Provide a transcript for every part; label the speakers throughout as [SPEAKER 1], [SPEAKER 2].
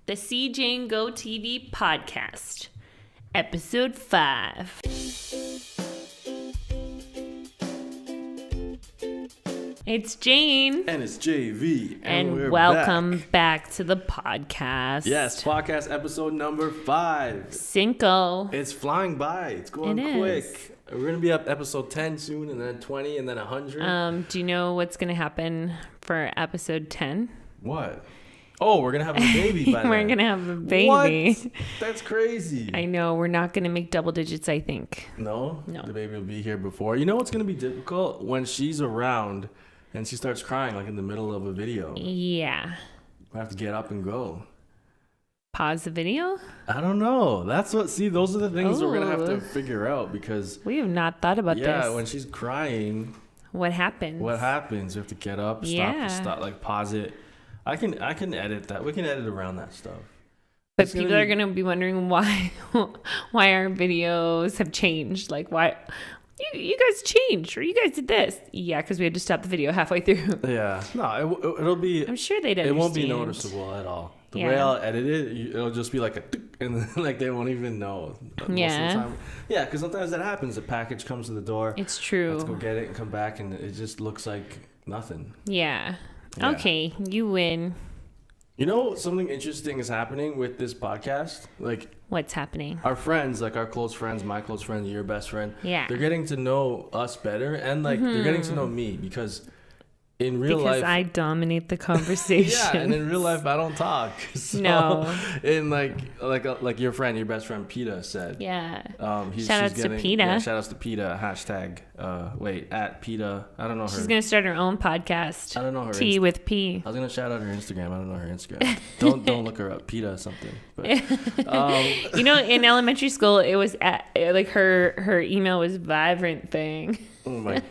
[SPEAKER 1] The C. Jane Go TV podcast, episode 5. It's Jane.
[SPEAKER 2] And it's JV.
[SPEAKER 1] And
[SPEAKER 2] we're
[SPEAKER 1] welcome back to the podcast.
[SPEAKER 2] Yes, podcast episode number 5.
[SPEAKER 1] Cinco.
[SPEAKER 2] It's flying by. It's going quick. We're going to be up episode 10 soon, and then 20, and then 100.
[SPEAKER 1] Do you know what's going to happen for episode 10?
[SPEAKER 2] What? Oh, we're going to have a baby by then.
[SPEAKER 1] We're going to have a baby.
[SPEAKER 2] What? That's crazy.
[SPEAKER 1] I know. We're not going to make double digits, I think.
[SPEAKER 2] No?
[SPEAKER 1] No.
[SPEAKER 2] The baby will be here before. You know what's going to be difficult? When she's around and she starts crying, like in the middle of a video.
[SPEAKER 1] Yeah.
[SPEAKER 2] I have to get up and go.
[SPEAKER 1] Pause the video?
[SPEAKER 2] I don't know. Those are the things we're going to have to figure out, because
[SPEAKER 1] we have not thought about this.
[SPEAKER 2] Yeah, when she's crying.
[SPEAKER 1] What happens?
[SPEAKER 2] We have to get up, stop, like pause it. I can edit that. We can edit around that stuff.
[SPEAKER 1] But people are going to be wondering why our videos have changed. Like, why you guys changed, or you guys did this. Yeah, because we had to stop the video halfway through.
[SPEAKER 2] Yeah. No, it'll be...
[SPEAKER 1] I'm sure they'd understand.
[SPEAKER 2] It won't be noticeable at all. The way I'll edit it, it'll just be like a... And then, like, they won't even know.
[SPEAKER 1] Yeah.
[SPEAKER 2] Yeah, because sometimes that happens. A package comes to the door.
[SPEAKER 1] It's true.
[SPEAKER 2] Let's go get it and come back, and it just looks like nothing.
[SPEAKER 1] Yeah. Okay, you win.
[SPEAKER 2] You know, something interesting is happening with this podcast. Like,
[SPEAKER 1] what's happening?
[SPEAKER 2] Our friends, like our close friends, my close friend, your best friend.
[SPEAKER 1] Yeah.
[SPEAKER 2] They're getting to know us better, and like they're getting to know me, because in real life,
[SPEAKER 1] because I dominate the conversation.
[SPEAKER 2] Yeah, and in real life I don't talk. So,
[SPEAKER 1] no.
[SPEAKER 2] And like your friend, your best friend Peta said.
[SPEAKER 1] Yeah.
[SPEAKER 2] Shout outs
[SPEAKER 1] to Peta.
[SPEAKER 2] Yeah, shout outs to Peta. Hashtag. At Peta. I don't know her.
[SPEAKER 1] She's gonna start her own podcast.
[SPEAKER 2] I don't know her.
[SPEAKER 1] T with P.
[SPEAKER 2] I was gonna shout out her Instagram. I don't know her Instagram. don't look her up. Peta something. But,
[SPEAKER 1] you know, in elementary school, it was like her email was Vibrant Thing.
[SPEAKER 2] Oh my!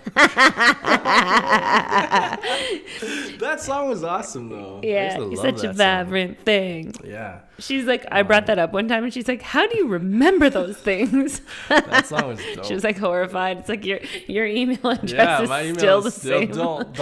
[SPEAKER 2] That song was awesome though.
[SPEAKER 1] Yeah, you're such a vibrant thing.
[SPEAKER 2] Yeah.
[SPEAKER 1] She's like, I brought that up one time, and she's like, "How do you remember those things?"
[SPEAKER 2] That song was dope.
[SPEAKER 1] She was like horrified. It's like your email address
[SPEAKER 2] my
[SPEAKER 1] is
[SPEAKER 2] email
[SPEAKER 1] still
[SPEAKER 2] is
[SPEAKER 1] the same.
[SPEAKER 2] Don't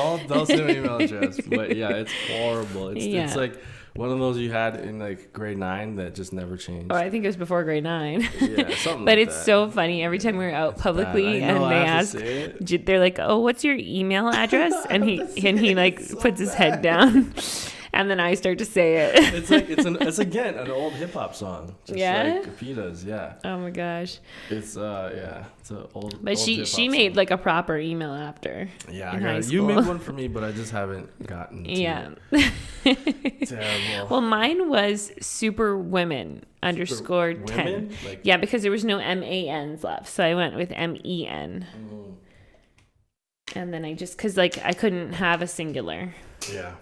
[SPEAKER 2] send an email address. But yeah, it's horrible. It's like one of those you had in like grade 9 that just never changed.
[SPEAKER 1] Oh, I think it was before grade 9.
[SPEAKER 2] Yeah, something
[SPEAKER 1] but
[SPEAKER 2] like
[SPEAKER 1] it's
[SPEAKER 2] that.
[SPEAKER 1] so funny. Every time we're out publicly and they ask, they're like, "Oh, what's your email address?" And he like so puts his head down. And then I start to say it.
[SPEAKER 2] It's again an old hip hop song. Just like Peta's, yeah.
[SPEAKER 1] Oh my gosh.
[SPEAKER 2] It's it's an old.
[SPEAKER 1] But
[SPEAKER 2] old
[SPEAKER 1] she made like a proper email after.
[SPEAKER 2] Yeah, I got it. You made one for me, but I just haven't gotten to it. Terrible.
[SPEAKER 1] Well, mine was Superwomen _ 10.
[SPEAKER 2] Like,
[SPEAKER 1] yeah, because there was no MANs left, so I went with MEN. And then I just because like I couldn't have a singular.
[SPEAKER 2] Yeah.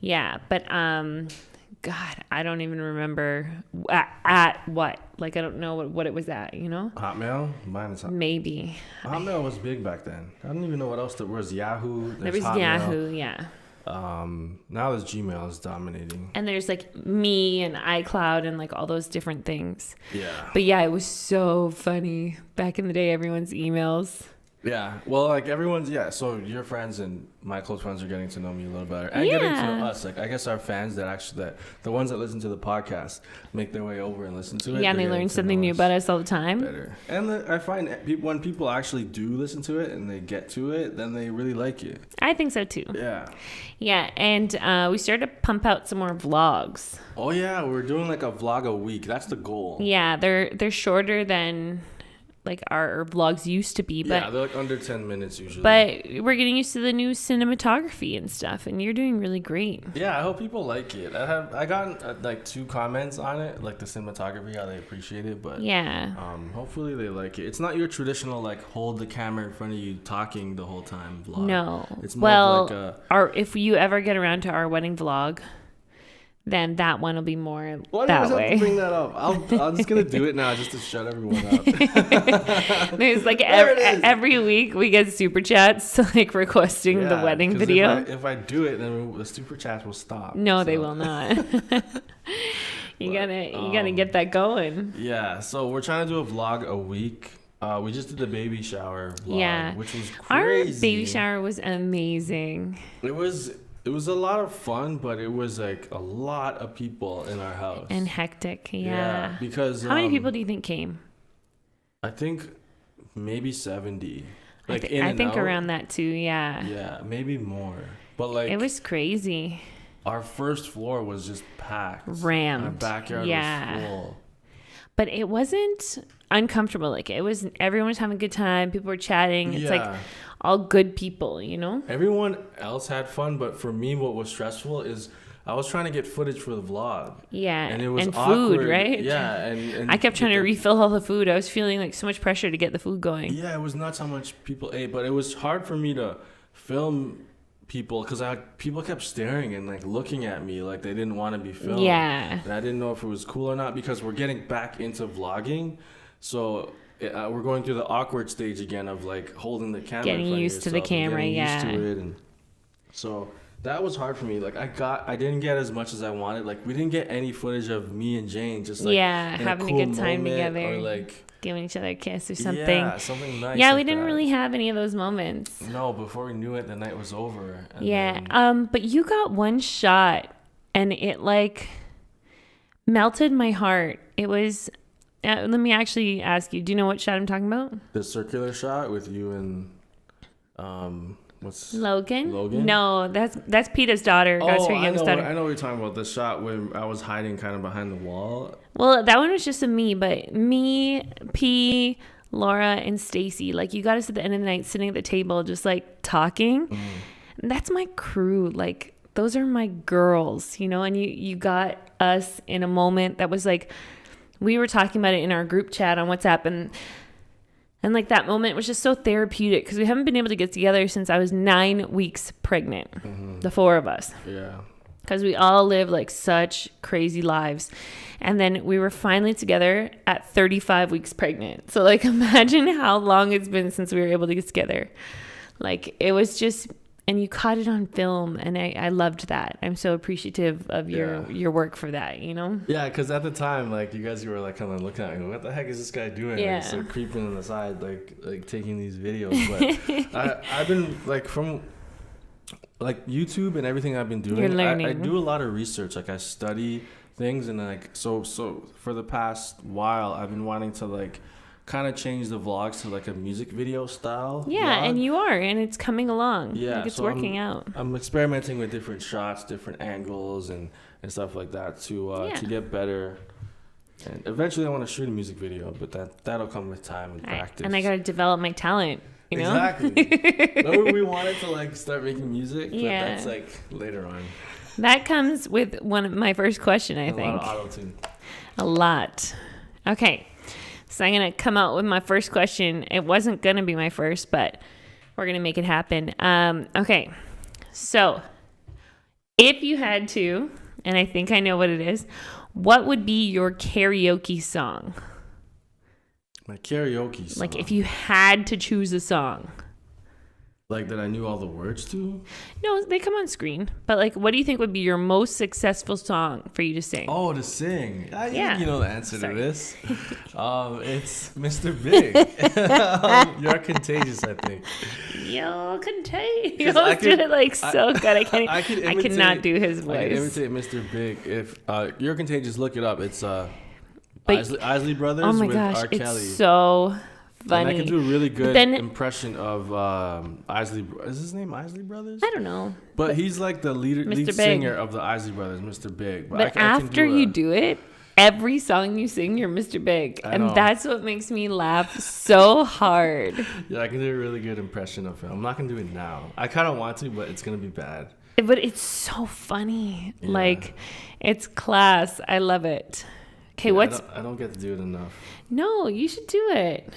[SPEAKER 1] Yeah, but God, I don't even remember at what. Like, I don't know what it was at, you know?
[SPEAKER 2] Hotmail? Mine is Hotmail.
[SPEAKER 1] Maybe.
[SPEAKER 2] Hotmail was big back then. I don't even know what else there was. Yahoo.
[SPEAKER 1] There was Hotmail. Yahoo, yeah.
[SPEAKER 2] Now there's Gmail is dominating.
[SPEAKER 1] And there's like Me and iCloud and like all those different things.
[SPEAKER 2] Yeah.
[SPEAKER 1] But yeah, it was so funny. Back in the day, everyone's emails.
[SPEAKER 2] Yeah, well, like everyone's, so your friends and my close friends are getting to know me a little better, and getting to know us. Like, I guess our fans the ones that listen to the podcast make their way over and listen to it.
[SPEAKER 1] Yeah, and they learn something new about us all the time.
[SPEAKER 2] Better. And I find when people actually do listen to it and they get to it, then they really like it.
[SPEAKER 1] I think so too.
[SPEAKER 2] Yeah.
[SPEAKER 1] Yeah, and we started to pump out some more vlogs.
[SPEAKER 2] Oh yeah, we're doing like a vlog a week. That's the goal.
[SPEAKER 1] Yeah, they're shorter than like our vlogs used to be, but
[SPEAKER 2] they're like under 10 minutes usually.
[SPEAKER 1] But we're getting used to the new cinematography and stuff, and you're doing really great.
[SPEAKER 2] Yeah, I hope people like it. I got like 2 comments on it, like the cinematography, how they appreciate it, but hopefully they like it. It's not your traditional like hold the camera in front of you talking the whole time vlog.
[SPEAKER 1] No,
[SPEAKER 2] it's more like
[SPEAKER 1] if you ever get around to our wedding vlog, then that one will be more
[SPEAKER 2] Why
[SPEAKER 1] that
[SPEAKER 2] do I
[SPEAKER 1] way.
[SPEAKER 2] have to bring that up? I'm just gonna do it now just to shut everyone up.
[SPEAKER 1] There's like every week we get super chats like requesting the wedding video.
[SPEAKER 2] If I do it, then the super chats will stop.
[SPEAKER 1] No, they will not. You gotta get that going.
[SPEAKER 2] Yeah, so we're trying to do a vlog a week. We just did the baby shower vlog, which was crazy.
[SPEAKER 1] Our baby shower was amazing.
[SPEAKER 2] It was It was a lot of fun, but it was like a lot of people in our house.
[SPEAKER 1] And hectic, yeah.
[SPEAKER 2] Because
[SPEAKER 1] how many people do you think came?
[SPEAKER 2] I think maybe 70. Like
[SPEAKER 1] I think around that too, yeah.
[SPEAKER 2] Yeah, maybe more. But like
[SPEAKER 1] it was crazy.
[SPEAKER 2] Our first floor was just packed.
[SPEAKER 1] Rammed.
[SPEAKER 2] Our backyard was full.
[SPEAKER 1] But it wasn't uncomfortable. Like it was, everyone was having a good time. People were chatting. It's like all good people, you know?
[SPEAKER 2] Everyone else had fun, but for me, what was stressful is I was trying to get footage for the vlog.
[SPEAKER 1] Yeah.
[SPEAKER 2] And it was
[SPEAKER 1] awkward. Food, right?
[SPEAKER 2] Yeah. And
[SPEAKER 1] I kept trying to refill all the food. I was feeling like so much pressure to get the food going.
[SPEAKER 2] Yeah, it was nuts how much people ate, but it was hard for me to film people because people kept staring and like looking at me like they didn't want to be filmed.
[SPEAKER 1] Yeah.
[SPEAKER 2] And I didn't know if it was cool or not because we're getting back into vlogging. So we're going through the awkward stage again of like holding the camera.
[SPEAKER 1] Getting used to the camera,
[SPEAKER 2] used to it. And so that was hard for me. Like I didn't get as much as I wanted. Like we didn't get any footage of me and Jane just like
[SPEAKER 1] having a good time together.
[SPEAKER 2] Or like
[SPEAKER 1] giving each other a kiss or something.
[SPEAKER 2] Yeah, something nice.
[SPEAKER 1] Yeah, we didn't really have any of those moments.
[SPEAKER 2] No, before we knew it, the night was over.
[SPEAKER 1] But you got one shot and it like melted my heart. It was, let me actually ask you, do you know what shot I'm talking about?
[SPEAKER 2] The circular shot with you and, what's
[SPEAKER 1] Logan? No, that's Peter's daughter. That's her youngest daughter.
[SPEAKER 2] I know what you're talking about. The shot when I was hiding kind of behind the wall.
[SPEAKER 1] Well, that one was just me, but me, P, Laura, and Stacy. Like you got us at the end of the night sitting at the table just like talking. That's my crew. Like those are my girls, you know, and you got us in a moment that was like, we were talking about it in our group chat on WhatsApp and like that moment was just so therapeutic because we haven't been able to get together since I was 9 weeks pregnant, the four of us.
[SPEAKER 2] Yeah.
[SPEAKER 1] Because we all live like such crazy lives. And then we were finally together at 35 weeks pregnant. So like imagine how long it's been since we were able to get together. Like it was just, and you caught it on film and I loved that. I'm so appreciative of your work for that, you know?
[SPEAKER 2] Yeah, because at the time, like you guys were like kind of looking at me, what the heck is this guy doing?
[SPEAKER 1] Yeah.
[SPEAKER 2] Like, so creeping on the side, like taking these videos. But I've been like from like YouTube and everything I've been doing.
[SPEAKER 1] You're learning.
[SPEAKER 2] I do a lot of research. Like I study things and like so for the past while I've been wanting to like kind of change the vlogs to like a music video style.
[SPEAKER 1] Yeah,
[SPEAKER 2] vlog.
[SPEAKER 1] and you are, and it's coming along.
[SPEAKER 2] Yeah,
[SPEAKER 1] like it's
[SPEAKER 2] so
[SPEAKER 1] working out.
[SPEAKER 2] I'm experimenting with different shots, different angles, and stuff like that to get better. And eventually, I want to shoot a music video, but that'll come with time and practice.
[SPEAKER 1] And I got to develop my talent. You know?
[SPEAKER 2] Exactly. Remember we wanted to like start making music, but that's like later on.
[SPEAKER 1] That comes with my first question, I think.
[SPEAKER 2] A lot of auto-tune.
[SPEAKER 1] A lot. Okay. So I'm going to come out with my first question. It wasn't going to be my first, but we're going to make it happen. Okay. So if you had to, and I think I know what it is, what would be your karaoke song?
[SPEAKER 2] My karaoke song?
[SPEAKER 1] Like if you had to choose a song.
[SPEAKER 2] Like that I knew all the words to?
[SPEAKER 1] No, they come on screen. But like, what do you think would be your most successful song for you to sing?
[SPEAKER 2] Oh, to sing. I think you know the answer to this. It's Mr. Big. You're Contagious, I think.
[SPEAKER 1] You're Contagious. You always do it like so good. I cannot do his voice.
[SPEAKER 2] I can imitate Mr. Big. If You're Contagious, look it up. It's Isley Brothers with R. Kelly.
[SPEAKER 1] It's so funny.
[SPEAKER 2] And I can do a really good impression of Isley. Is his name Isley Brothers?
[SPEAKER 1] I don't know.
[SPEAKER 2] But he's like the lead singer of the Isley Brothers, Mr. Big.
[SPEAKER 1] But after you do it, every song you sing, you're Mr. Big. And that's what makes me laugh so hard.
[SPEAKER 2] Yeah, I can do a really good impression of him. I'm not going to do it now. I kind of want to, but it's going to be bad.
[SPEAKER 1] But it's so funny. Yeah. Like, it's class. I love it. Okay,
[SPEAKER 2] I don't get to do it enough.
[SPEAKER 1] No, you should do it.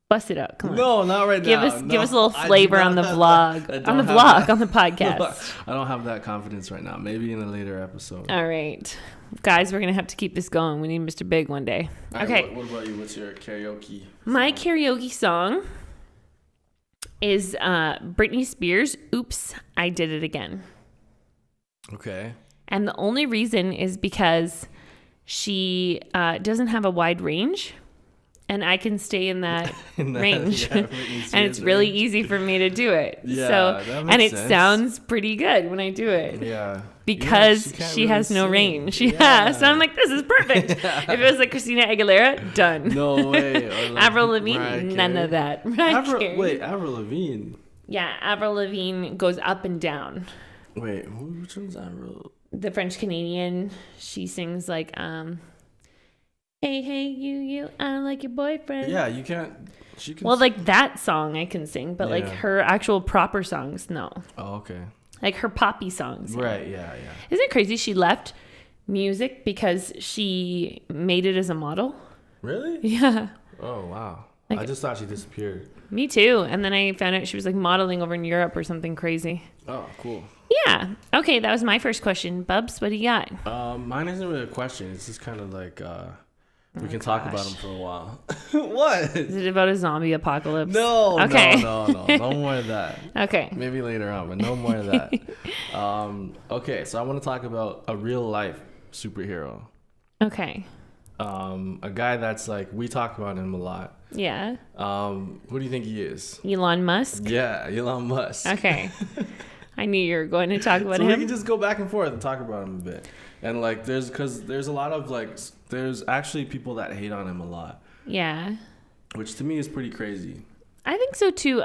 [SPEAKER 1] Bust it up. Come on.
[SPEAKER 2] No, not right now.
[SPEAKER 1] Give us a little flavor on the vlog. On the vlog, on the podcast.
[SPEAKER 2] I don't have that confidence right now. Maybe in a later episode.
[SPEAKER 1] All right. Guys, we're going to have to keep this going. We need Mr. Big one day. Okay.
[SPEAKER 2] Right, what about you? What's your karaoke song?
[SPEAKER 1] My karaoke song is Britney Spears' Oops, I Did It Again.
[SPEAKER 2] Okay.
[SPEAKER 1] And the only reason is because she doesn't have a wide range. and I can stay in that range. And it's really easy for me to do it. Yeah, and it sounds pretty good when I do it.
[SPEAKER 2] Yeah.
[SPEAKER 1] Because she has no range. Yeah. So I'm like, this is perfect. If it was like Christina Aguilera, done.
[SPEAKER 2] No way.
[SPEAKER 1] Avril Lavigne, none of that.
[SPEAKER 2] Avril Lavigne.
[SPEAKER 1] Yeah, Avril Lavigne goes up and down.
[SPEAKER 2] Wait, which one's Avril?
[SPEAKER 1] The French Canadian. She sings like, hey, you, I don't like your boyfriend.
[SPEAKER 2] Yeah, you can't. She can.
[SPEAKER 1] Well, like that song I can sing, but like her actual proper songs, no.
[SPEAKER 2] Oh, okay.
[SPEAKER 1] Like her poppy songs.
[SPEAKER 2] Right, yeah.
[SPEAKER 1] Isn't it crazy? She left music because she made it as a model.
[SPEAKER 2] Really?
[SPEAKER 1] Yeah.
[SPEAKER 2] Oh, wow. Like, I just thought she disappeared.
[SPEAKER 1] Me too. And then I found out she was like modeling over in Europe or something crazy.
[SPEAKER 2] Oh, cool.
[SPEAKER 1] Yeah. Okay, that was my first question. Bubs, what do you got?
[SPEAKER 2] Mine isn't really a question. It's just kind of like... we can talk about them for a while. What?
[SPEAKER 1] Is it about a zombie apocalypse?
[SPEAKER 2] No. Okay. No. No more of that.
[SPEAKER 1] Okay.
[SPEAKER 2] Maybe later on, but no more of that. Okay, so I want to talk about a real life superhero.
[SPEAKER 1] Okay.
[SPEAKER 2] A guy that's like, we talk about him a lot.
[SPEAKER 1] Yeah.
[SPEAKER 2] Who do you think he is?
[SPEAKER 1] Elon Musk?
[SPEAKER 2] Yeah, Elon Musk.
[SPEAKER 1] Okay. I knew you were going to talk about
[SPEAKER 2] so
[SPEAKER 1] him.
[SPEAKER 2] We can just go back and forth and talk about him a bit. And like, there's a lot of like, there's actually people that hate on him a lot.
[SPEAKER 1] Yeah.
[SPEAKER 2] Which to me is pretty crazy.
[SPEAKER 1] I think so too.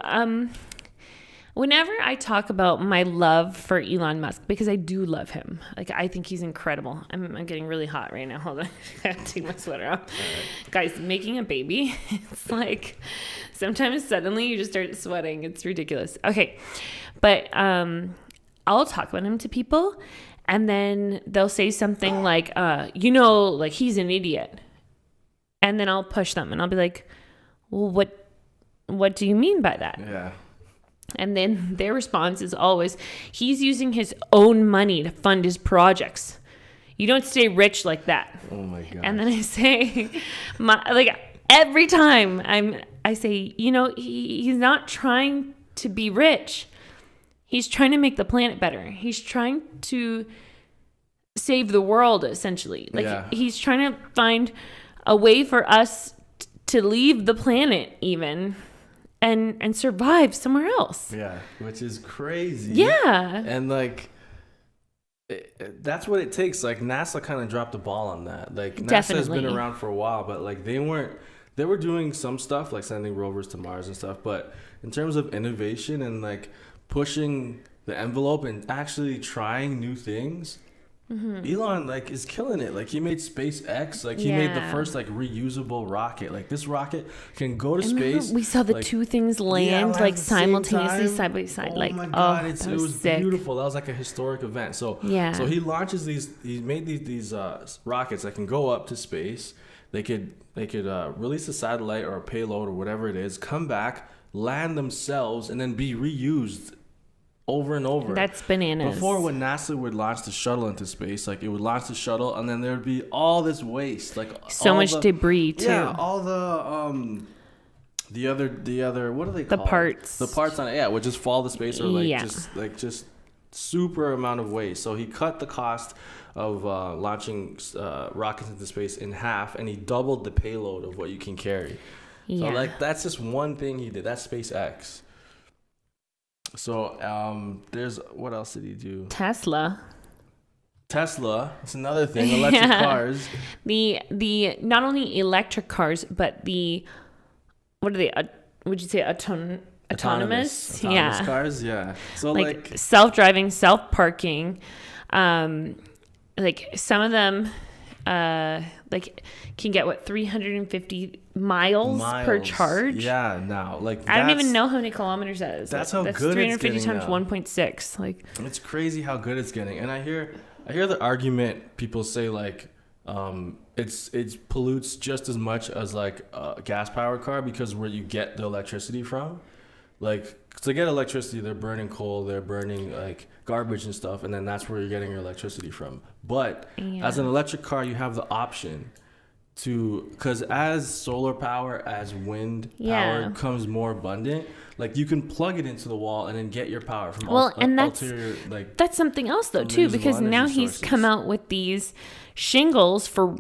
[SPEAKER 1] Whenever I talk about my love for Elon Musk, because I do love him, like I think he's incredible. I'm getting really hot right now. Hold on, I gotta take my sweater off. Right. Guys, making a baby, it's like sometimes suddenly you just start sweating. It's ridiculous. Okay, but I'll talk about him to people, and then they'll say something like, like he's an idiot, and then I'll push them and I'll be like, well, what do you mean by that?
[SPEAKER 2] Yeah.
[SPEAKER 1] And then their response is always, he's using his own money to fund his projects. You don't stay rich like that.
[SPEAKER 2] Oh my God.
[SPEAKER 1] And then I say, every time I say, he's not trying to be rich. He's trying to make the planet better. He's trying to save the world, essentially. He's trying to find a way for us to leave the planet even. And survive somewhere else.
[SPEAKER 2] Yeah, which is crazy.
[SPEAKER 1] Yeah.
[SPEAKER 2] And that's what it takes. Like NASA kind of dropped the ball on that. Like NASA has been around for a while, but like they were doing some stuff like sending rovers to Mars and stuff. But in terms of innovation and like pushing the envelope and actually trying new things, Elon is killing it. Like he made SpaceX. Like he made the first reusable rocket. Like this rocket can go to space.
[SPEAKER 1] We saw the two things land simultaneously side by side.
[SPEAKER 2] Oh my God, it was sick. Beautiful. That was like a historic event. So so he launches these. He made these rockets that can go up to space. They could release a satellite or a payload or whatever it is, come back, land themselves, and then be reused over and over.
[SPEAKER 1] That's bananas.
[SPEAKER 2] Before, when NASA would launch the shuttle into space, it would launch the shuttle and then there would be all this waste,
[SPEAKER 1] so much debris too.
[SPEAKER 2] Yeah, all the other what are they called?
[SPEAKER 1] The parts.
[SPEAKER 2] The parts on it, would just fall to space or just super amount of waste. So he cut the cost of launching rockets into space in half, and he doubled the payload of what you can carry. Yeah. So that's just one thing he did. That's SpaceX. So there's, what else did he do? Tesla, it's another thing. Electric cars.
[SPEAKER 1] The not only electric cars, but what are they? Would you say autonomous?
[SPEAKER 2] Yeah. Cars, yeah. So
[SPEAKER 1] self-driving, self-parking. Some of them can get 350 miles per charge.
[SPEAKER 2] Yeah, now
[SPEAKER 1] I don't even know how many kilometers that is.
[SPEAKER 2] That's how good 350 it's getting
[SPEAKER 1] times 1.6.
[SPEAKER 2] It's crazy how good it's getting. And I hear the argument people say it pollutes just as much as a gas powered car, because where you get the electricity from, to get electricity they're burning coal, they're burning garbage and stuff, and then that's where you're getting your electricity from. But as an electric car, you have the option because as solar power, as wind power becomes more abundant, you can plug it into the wall and then get your power from
[SPEAKER 1] that's something else though too, because now he's come out with these shingles for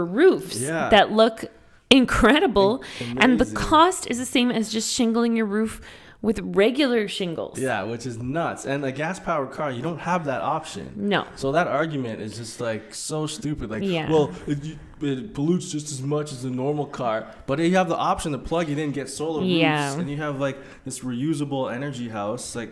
[SPEAKER 1] roofs that look incredible. Amazing. And the cost is the same as just shingling your roof with regular shingles.
[SPEAKER 2] Yeah, which is nuts. And a gas-powered car, you don't have that option.
[SPEAKER 1] No.
[SPEAKER 2] So that argument is just like so stupid. Like, well, it pollutes just as much as a normal car, but you have the option to plug it in, get solar roofs, and you have like this reusable energy house. Like,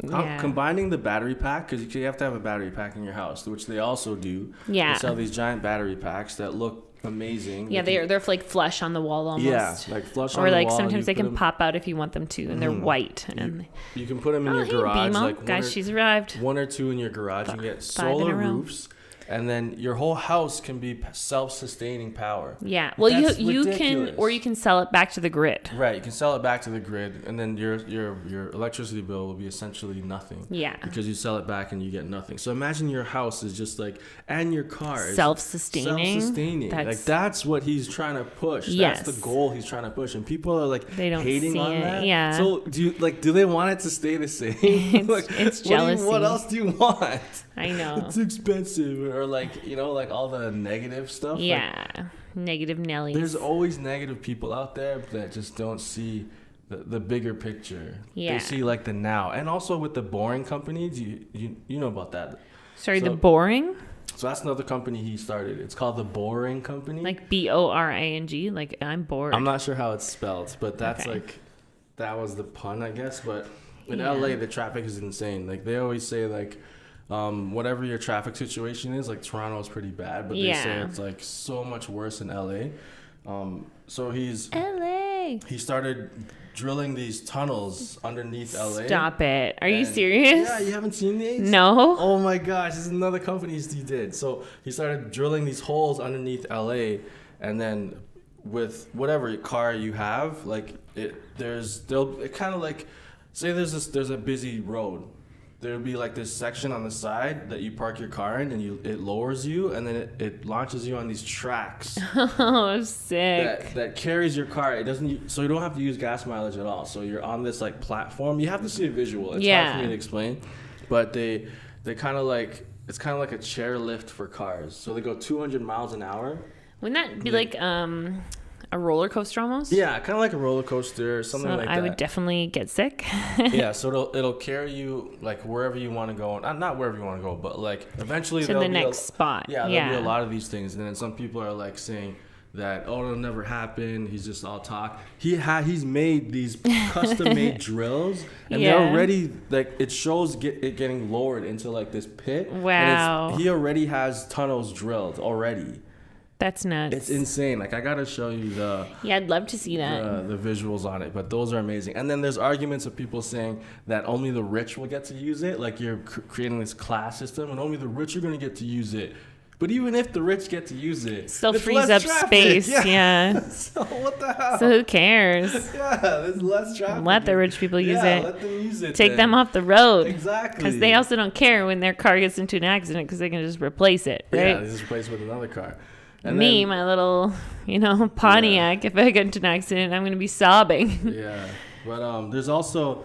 [SPEAKER 2] combining the battery pack, because you have to have a battery pack in your house, which they also do. Yeah. They sell these giant battery packs that look amazing.
[SPEAKER 1] Yeah, they're like flush on the wall almost.
[SPEAKER 2] Yeah, like flush on the wall.
[SPEAKER 1] Or like sometimes they can pop out if you want them to, and they're white. And
[SPEAKER 2] you can put them in your garage.
[SPEAKER 1] BMO. Like guys, she's arrived.
[SPEAKER 2] 1 or 2 in your garage. You get solar roofs. And then your whole house can be self-sustaining power.
[SPEAKER 1] Yeah. Well, you can sell it back to the grid.
[SPEAKER 2] Right. You can sell it back to the grid, and then your electricity bill will be essentially nothing.
[SPEAKER 1] Yeah.
[SPEAKER 2] Because you sell it back and you get nothing. So imagine your house is just like, and your car is
[SPEAKER 1] self-sustaining.
[SPEAKER 2] That's what he's trying to push.
[SPEAKER 1] Yes.
[SPEAKER 2] That's the goal he's trying to push, and people are like hating on that.
[SPEAKER 1] Yeah.
[SPEAKER 2] So do they want it to stay the same?
[SPEAKER 1] It's jealousy.
[SPEAKER 2] What else do you want?
[SPEAKER 1] I know.
[SPEAKER 2] It's expensive, or like all the negative stuff.
[SPEAKER 1] Yeah, like, negative Nellies.
[SPEAKER 2] There's always negative people out there that just don't see the bigger picture. Yeah. They see like the now, and also with the Boring Company. You know about that?
[SPEAKER 1] Sorry, the Boring.
[SPEAKER 2] So that's another company he started. It's called the Boring Company.
[SPEAKER 1] Like BORING. Like I'm bored.
[SPEAKER 2] I'm not sure how it's spelled, but that's that was the pun, I guess. But in LA, the traffic is insane. Like they always say, like. Whatever your traffic situation is, like Toronto is pretty bad, but they say it's like so much worse in LA. So he started drilling these tunnels underneath LA.
[SPEAKER 1] Stop it. Are you serious?
[SPEAKER 2] Yeah, you haven't seen these?
[SPEAKER 1] No.
[SPEAKER 2] Oh my gosh, this is another company he did. So he started drilling these holes underneath LA, and then with whatever car you have, like it kind of like, say there's a busy road. There'll be like this section on the side that you park your car in, and it lowers you, and then it launches you on these tracks.
[SPEAKER 1] Oh, sick.
[SPEAKER 2] That carries your car. It doesn't, so you don't have to use gas mileage at all. So you're on this like platform. You have to see a visual. It's hard for me to explain, but they kind of like, it's kind of like a chair lift for cars. So they go 200 miles an hour.
[SPEAKER 1] Wouldn't that be like a roller coaster almost?
[SPEAKER 2] Yeah, kind of like a roller coaster or something like that.
[SPEAKER 1] I would definitely get sick.
[SPEAKER 2] Yeah, so it'll carry you like wherever you want to go. Not wherever you want to go, but like eventually
[SPEAKER 1] to the next spot.
[SPEAKER 2] Yeah, there'll be a lot of these things. And then some people are like saying that, oh, it'll never happen. He's just all talk. He's made these custom-made drills, and they're already like, it shows it getting lowered into like this pit.
[SPEAKER 1] Wow.
[SPEAKER 2] And he already has tunnels drilled already.
[SPEAKER 1] That's nuts.
[SPEAKER 2] It's insane. Like I gotta show you
[SPEAKER 1] I'd love to see that.
[SPEAKER 2] The visuals on it, but those are amazing. And then there's arguments of people saying that only the rich will get to use it. Like you're creating this class system, and only the rich are gonna get to use it. But even if the rich get to use it,
[SPEAKER 1] still frees up space. Yeah.
[SPEAKER 2] So what the hell?
[SPEAKER 1] So who cares?
[SPEAKER 2] Yeah, there's less traffic.
[SPEAKER 1] Let the rich people use it.
[SPEAKER 2] Let them use it.
[SPEAKER 1] Take them off the road.
[SPEAKER 2] Exactly.
[SPEAKER 1] Because they also don't care when their car gets into an accident, because they can just replace it, right?
[SPEAKER 2] Yeah, they just replace it with another car. And
[SPEAKER 1] my little, Pontiac, if I get into an accident, I'm going to be sobbing.
[SPEAKER 2] Yeah. But there's also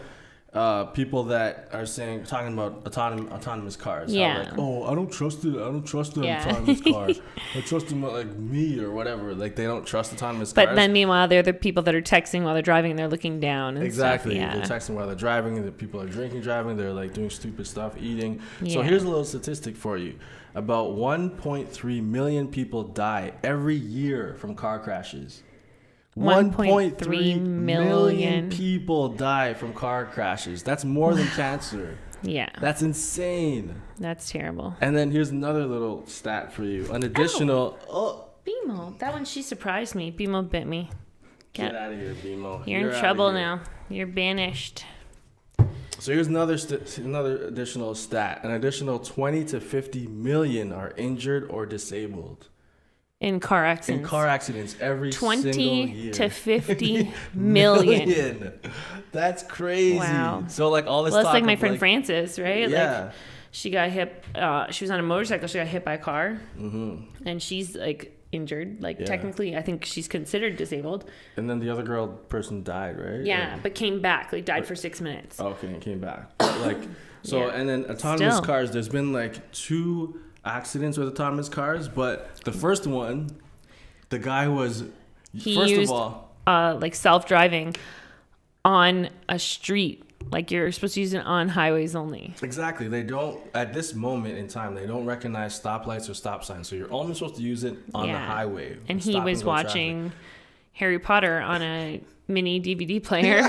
[SPEAKER 2] people that are talking about autonomous cars.
[SPEAKER 1] Yeah.
[SPEAKER 2] Like, oh, I don't trust it. I don't trust the autonomous cars. I trust them like me or whatever. Like they don't trust autonomous cars.
[SPEAKER 1] But then meanwhile, they're the people that are texting while they're driving and they're looking down. And
[SPEAKER 2] exactly.
[SPEAKER 1] Stuff. Yeah.
[SPEAKER 2] They're texting while they're driving. The people are drinking, driving. They're like doing stupid stuff, eating. Yeah. So here's a little statistic for you. About 1.3 million people die every year from car crashes. 1.3 million people die from car crashes. That's more than cancer.
[SPEAKER 1] Yeah.
[SPEAKER 2] That's insane.
[SPEAKER 1] That's terrible.
[SPEAKER 2] And then here's another little stat for you. An additional...
[SPEAKER 1] BMO. That one, she surprised me. BMO bit me.
[SPEAKER 2] Get out of here, BMO.
[SPEAKER 1] You're in trouble now. You're banished.
[SPEAKER 2] So here's another additional stat. An additional 20 to 50 million are injured or disabled.
[SPEAKER 1] In car accidents
[SPEAKER 2] every single year.
[SPEAKER 1] 20 to 50 million.
[SPEAKER 2] That's crazy.
[SPEAKER 1] Wow.
[SPEAKER 2] So like all this
[SPEAKER 1] talk. Well, it's like my friend Frances, right?
[SPEAKER 2] Yeah.
[SPEAKER 1] Like she got hit. She was on a motorcycle. She got hit by a car. Mm-hmm. And she's like injured. Like technically, I think she's considered disabled.
[SPEAKER 2] And then the other person died, right?
[SPEAKER 1] Yeah, but came back. Like died for 6 minutes.
[SPEAKER 2] Okay, and came back. Like so, and then autonomous cars. There's been like 2 accidents with autonomous cars, but the first one, the guy was
[SPEAKER 1] used like self-driving on a street. Like, you're supposed to use it on highways only.
[SPEAKER 2] Exactly. They don't, at this moment in time, they don't recognize stoplights or stop signs. So you're only supposed to use it on the highway.
[SPEAKER 1] And he was watching Harry Potter on a mini DVD player.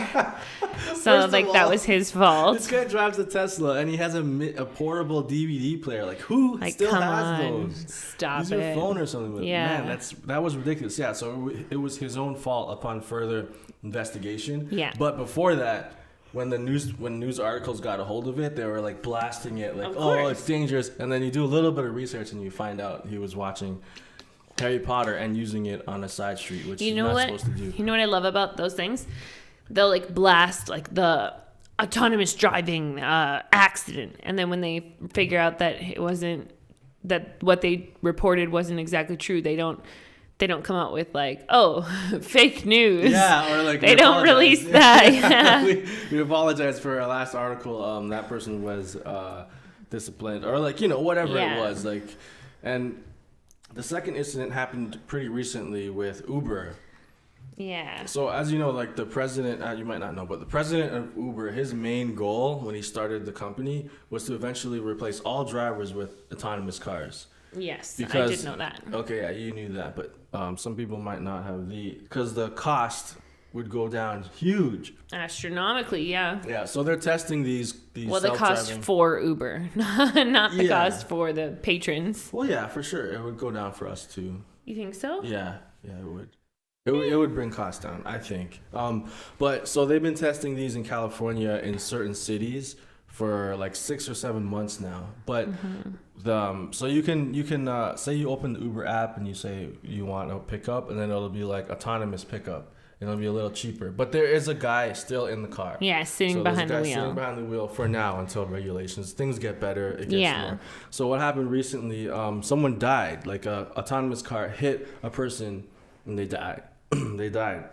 [SPEAKER 1] So, like, that was his fault.
[SPEAKER 2] This guy drives a Tesla and he has a portable DVD player. Like, who still has those?
[SPEAKER 1] Stop
[SPEAKER 2] Use your phone or something. But man, that was ridiculous. Yeah, so it was his own fault upon further investigation.
[SPEAKER 1] Yeah.
[SPEAKER 2] But before that, when news articles got a hold of it, they were like blasting it, like, oh, it's dangerous. And then you do a little bit of research and you find out he was watching Harry Potter and using it on a side street, which you're not supposed to do.
[SPEAKER 1] You know what I love about those things? They'll like blast like the autonomous driving accident, and then when they figure out that it wasn't, that what they reported wasn't exactly true, they don't come out with like, oh, fake news.
[SPEAKER 2] Yeah, or like
[SPEAKER 1] they don't release that. Yeah.
[SPEAKER 2] we apologize for our last article. That person was disciplined, or like, you know, whatever it was. Like, and the second incident happened pretty recently with Uber.
[SPEAKER 1] Yeah.
[SPEAKER 2] So as you know, like the president, you might not know, but the president of Uber, his main goal when he started the company was to eventually replace all drivers with autonomous cars.
[SPEAKER 1] Yes, I did know that.
[SPEAKER 2] Okay, yeah, you knew that, but some people might not have because the cost would go down huge.
[SPEAKER 1] Astronomically, yeah.
[SPEAKER 2] Yeah, so they're testing these
[SPEAKER 1] well, the cost for Uber, not the cost for the patrons.
[SPEAKER 2] Well, yeah, for sure. It would go down for us too.
[SPEAKER 1] You think so?
[SPEAKER 2] Yeah, it would. It would bring costs down, I think. But so they've been testing these in California in certain cities for like 6 or 7 months now. But so you can say you open the Uber app and you say you want a pickup, and then it'll be like autonomous pickup. It'll be a little cheaper. But there is a guy still in the car.
[SPEAKER 1] Yeah, sitting behind the wheel.
[SPEAKER 2] Sitting behind the wheel for now until regulations. Things get better. It gets more. So what happened recently, someone died. Like a autonomous car hit a person and they died. They died.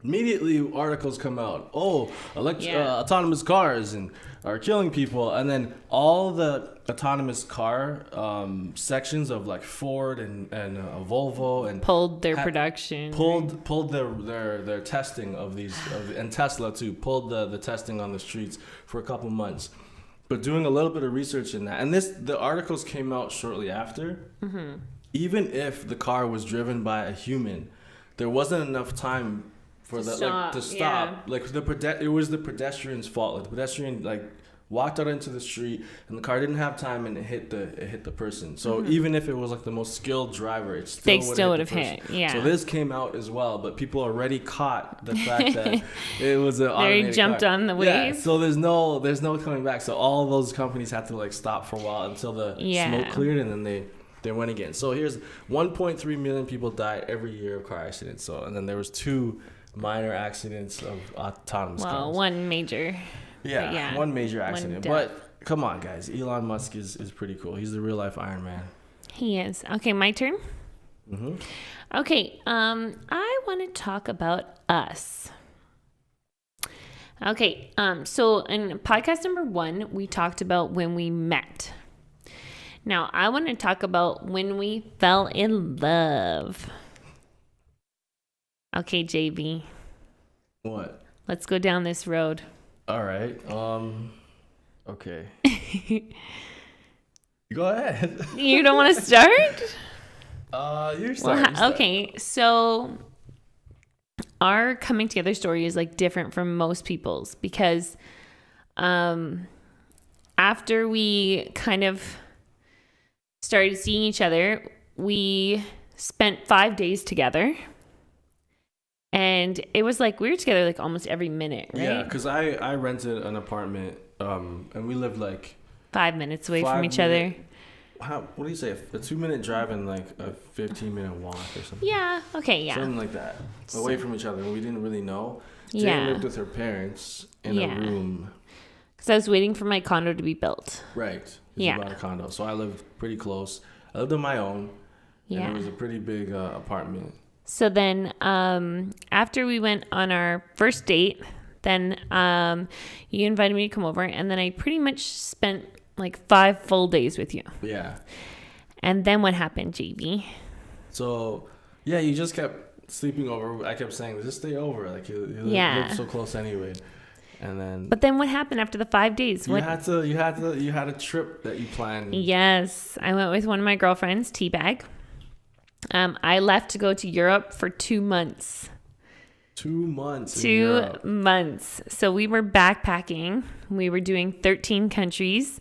[SPEAKER 2] Immediately, articles come out. Oh, autonomous cars are killing people, and then all the autonomous car sections of like Ford and Volvo and
[SPEAKER 1] pulled their production.
[SPEAKER 2] Pulled their testing of these, and Tesla too pulled the testing on the streets for a couple months. But doing a little bit of research in that, and the articles came out shortly after. Mm-hmm. Even if the car was driven by a human, there wasn't enough time for to stop. Yeah. Like it was the pedestrian's fault. Like the pedestrian walked out into the street and the car didn't have time and it hit the person. So even if it was like the most skilled driver, they still would have hit. Yeah. So this came out as well, but people already caught the fact that it was an automated
[SPEAKER 1] they jumped
[SPEAKER 2] car.
[SPEAKER 1] On the wave.
[SPEAKER 2] Yeah. So there's no coming back. So all those companies had to like stop for a while until the smoke cleared, and then they went again. So here's 1.3 million people die every year of car accidents. So, and then there was 2 minor accidents of autonomous cars.
[SPEAKER 1] Well, one major.
[SPEAKER 2] Yeah, one major accident. But come on, guys. Elon Musk is pretty cool. He's the real life Iron Man.
[SPEAKER 1] He is. Okay, my turn.
[SPEAKER 2] Mm-hmm.
[SPEAKER 1] Okay, I want to talk about us. Okay, so in podcast number 1, we talked about when we met. Now, I want to talk about when we fell in love. Okay, JB.
[SPEAKER 2] What?
[SPEAKER 1] Let's go down this road.
[SPEAKER 2] All right. Okay. Go ahead.
[SPEAKER 1] You don't want to start?
[SPEAKER 2] You're starting.
[SPEAKER 1] Well, okay, so our coming together story is like different from most people's because after we kind of started seeing each other, we spent 5 days together. And it was like we were together like almost every minute, right?
[SPEAKER 2] Yeah, because I rented an apartment and we lived like
[SPEAKER 1] 5 minutes away from each other.
[SPEAKER 2] What do you say? A 2-minute drive and like a 15-minute walk or something?
[SPEAKER 1] Yeah, okay, yeah.
[SPEAKER 2] Something like that. Away from each other. And we didn't really know. Jane lived with her parents in a room.
[SPEAKER 1] Because I was waiting for my condo to be built.
[SPEAKER 2] Right. She bought a condo. So I lived pretty close. I lived on my own. Yeah. And it was a pretty big apartment.
[SPEAKER 1] So then after we went on our first date, then you invited me to come over. And then I pretty much spent like 5 full days with you.
[SPEAKER 2] Yeah.
[SPEAKER 1] And then what happened, JB?
[SPEAKER 2] So, yeah, you just kept sleeping over. I kept saying, just stay over. Like, you live so close anyway. And then.
[SPEAKER 1] But then what happened after the 5 days?
[SPEAKER 2] You had a trip that you planned.
[SPEAKER 1] Yes, I went with one of my girlfriends, Teabag. I left to go to Europe for 2 months.
[SPEAKER 2] 2 months.
[SPEAKER 1] 2 months. So we were backpacking. We were doing 13 countries,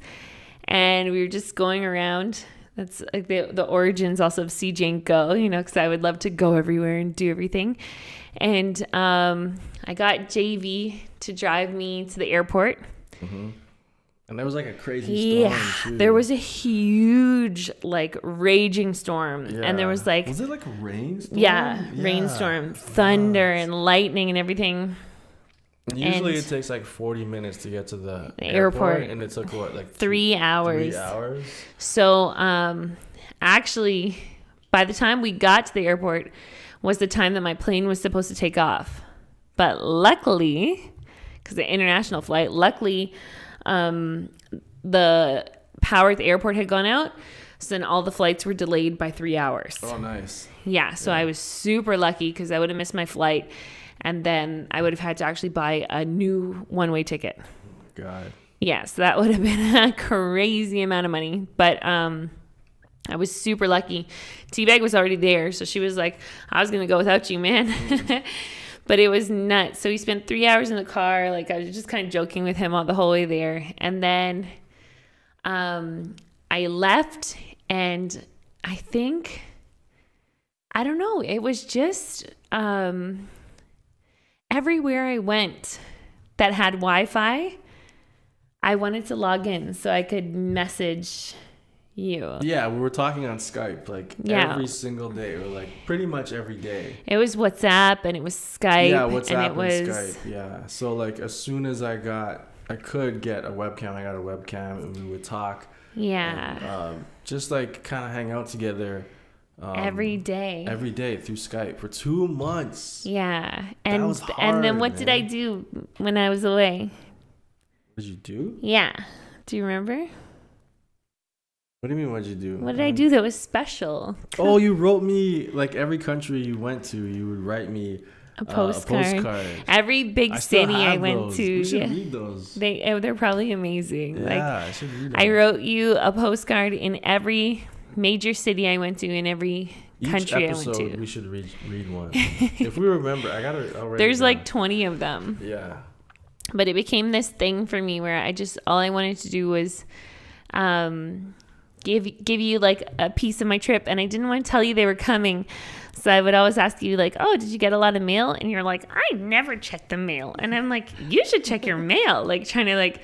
[SPEAKER 1] and we were just going around. That's like the origins also of CJ and Go, because I would love to go everywhere and do everything. And I got JV to drive me to the airport.
[SPEAKER 2] Mm-hmm. And there was like a crazy storm too.
[SPEAKER 1] There was a huge raging storm. Yeah. And there was
[SPEAKER 2] was it like a rainstorm?
[SPEAKER 1] Yeah, rainstorm, thunder and lightning and everything.
[SPEAKER 2] And usually it takes like 40 minutes to get to the airport. And it took what, like
[SPEAKER 1] 3 hours.
[SPEAKER 2] 3 hours?
[SPEAKER 1] So actually, by the time we got to the airport was the time that my plane was supposed to take off. But luckily, because the international flight, the power at the airport had gone out, so then all the flights were delayed by 3 hours.
[SPEAKER 2] Oh, nice.
[SPEAKER 1] Yeah, so I was super lucky because I would have missed my flight, and then I would have had to actually buy a new one-way ticket.
[SPEAKER 2] God.
[SPEAKER 1] Yeah, so that would have been a crazy amount of money, but I was super lucky. Teabag was already there, so she was like, I was going to go without you, man. But it was nuts. So we spent 3 hours in the car. Like, I was just kind of joking with him all the whole way there. And then I left, and I don't know. It was just everywhere I went that had Wi-Fi, I wanted to log in so I could message you.
[SPEAKER 2] Yeah, we were talking on Skype every single day, or pretty much every day.
[SPEAKER 1] It was WhatsApp and it was Skype.
[SPEAKER 2] Yeah, WhatsApp and Skype. Yeah. So as soon as I could get a webcam, I got a webcam, and we would talk.
[SPEAKER 1] Yeah.
[SPEAKER 2] And, just kind of hang out together.
[SPEAKER 1] Every day
[SPEAKER 2] through Skype for 2 months.
[SPEAKER 1] Yeah.
[SPEAKER 2] And that was hard,
[SPEAKER 1] and then what did I do when I was away?
[SPEAKER 2] What did you do?
[SPEAKER 1] Yeah. Do you remember?
[SPEAKER 2] What do you mean, what'd you do?
[SPEAKER 1] What did I do that was special?
[SPEAKER 2] Oh, you wrote me, every country you went to, you would write me
[SPEAKER 1] a postcard. Every big city I went to.
[SPEAKER 2] We should read those.
[SPEAKER 1] They're probably amazing.
[SPEAKER 2] Yeah, I should read them.
[SPEAKER 1] I wrote you a postcard in every major city I went to, in every country I went to.
[SPEAKER 2] We should read one. If we remember,
[SPEAKER 1] There's 20 of them.
[SPEAKER 2] Yeah.
[SPEAKER 1] But it became this thing for me where all I wanted to do was give you a piece of my trip, and I didn't want to tell you they were coming, so I would always ask you oh, did you get a lot of mail? And you're like, I never check the mail. And I'm like, you should check your mail, trying to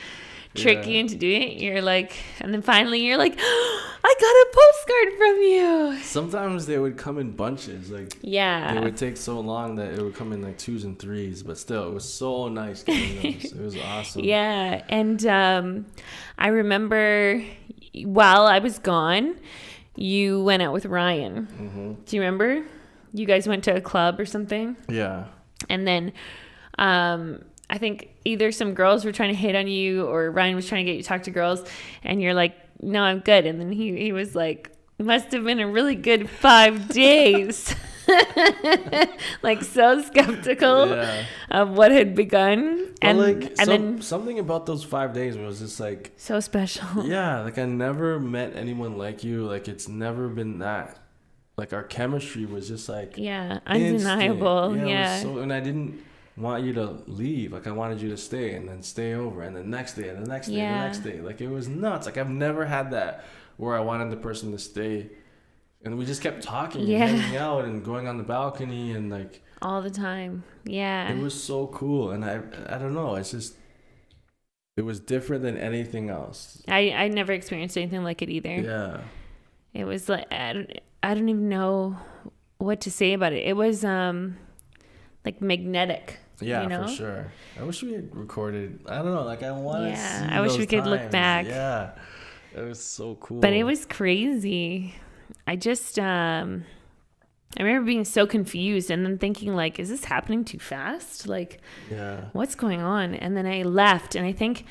[SPEAKER 1] trick you into doing it. You're and then finally you're like, I got a postcard from you.
[SPEAKER 2] Sometimes they would come in bunches,
[SPEAKER 1] yeah,
[SPEAKER 2] they would take so long that it would come in 2s and 3s, but still it was so nice getting those. It was awesome.
[SPEAKER 1] Yeah. And I remember while I was gone, you went out with Ryan.
[SPEAKER 2] Mm-hmm.
[SPEAKER 1] Do you remember? You guys went to a club or something?
[SPEAKER 2] Yeah.
[SPEAKER 1] And then I think either some girls were trying to hit on you, or Ryan was trying to get you to talk to girls, and you're like, no, I'm good. And then he was like, must have been a really good 5 days. So skeptical of what had begun.
[SPEAKER 2] And something about those 5 days was just
[SPEAKER 1] so special.
[SPEAKER 2] Yeah, I never met anyone like you. It's never been that. Our chemistry was just
[SPEAKER 1] undeniable. Yeah.
[SPEAKER 2] And I didn't want you to leave. I wanted you to stay and then stay over, and the next day and the next day and the next day. It was nuts. I've never had that where I wanted the person to stay, and we just kept talking and hanging out and going on the balcony and
[SPEAKER 1] all the time. Yeah. It
[SPEAKER 2] was so cool. And I don't know, it's just, it was different than anything else.
[SPEAKER 1] I never experienced anything like it either.
[SPEAKER 2] Yeah.
[SPEAKER 1] It was I don't even know what to say about it. It was magnetic.
[SPEAKER 2] Yeah, for sure. I wish we had recorded. I don't know. I want to see.
[SPEAKER 1] I wish we could look back.
[SPEAKER 2] Yeah, it was so cool.
[SPEAKER 1] But it was crazy. I just I remember being so confused and then thinking is this happening too fast? What's going on? And then I left, and I think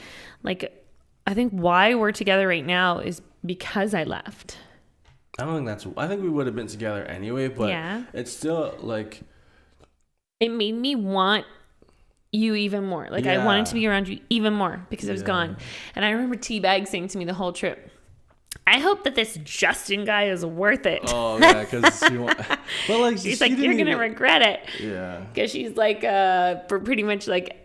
[SPEAKER 1] why we're together right now is because I left.
[SPEAKER 2] I think we would have been together anyway, but it's still
[SPEAKER 1] it made me want you even more. Like, I wanted to be around you even more because I was gone. And I remember T-Bag saying to me the whole trip, I hope that this Justin guy is worth it.
[SPEAKER 2] Oh, yeah, because
[SPEAKER 1] she's like, you're going to regret it.
[SPEAKER 2] Yeah.
[SPEAKER 1] Because she's like, for pretty much like,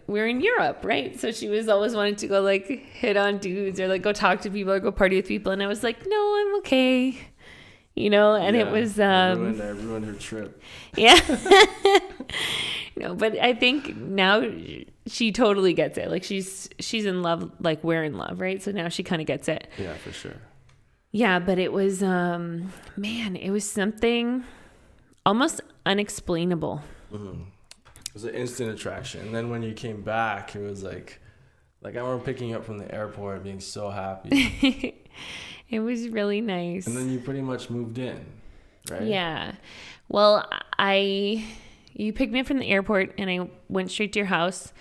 [SPEAKER 1] we're in Europe, right? So she was always wanting to go like hit on dudes or like go talk to people or go party with people. And I was like, no, I'm okay. You know, and it was... I
[SPEAKER 2] ruined her trip.
[SPEAKER 1] Yeah. No, but I think now she totally gets it. Like, she's in love, like we're in love, right? So now she kind of gets it.
[SPEAKER 2] Yeah, for sure.
[SPEAKER 1] Yeah, but it was, man, it was something almost unexplainable.
[SPEAKER 2] Mm-hmm. It was an instant attraction. And then when you came back, it was like I remember picking you up from the airport being so happy.
[SPEAKER 1] It was really nice.
[SPEAKER 2] And then you pretty much moved in, right?
[SPEAKER 1] Yeah. Well, you picked me up from the airport and I went straight to your house.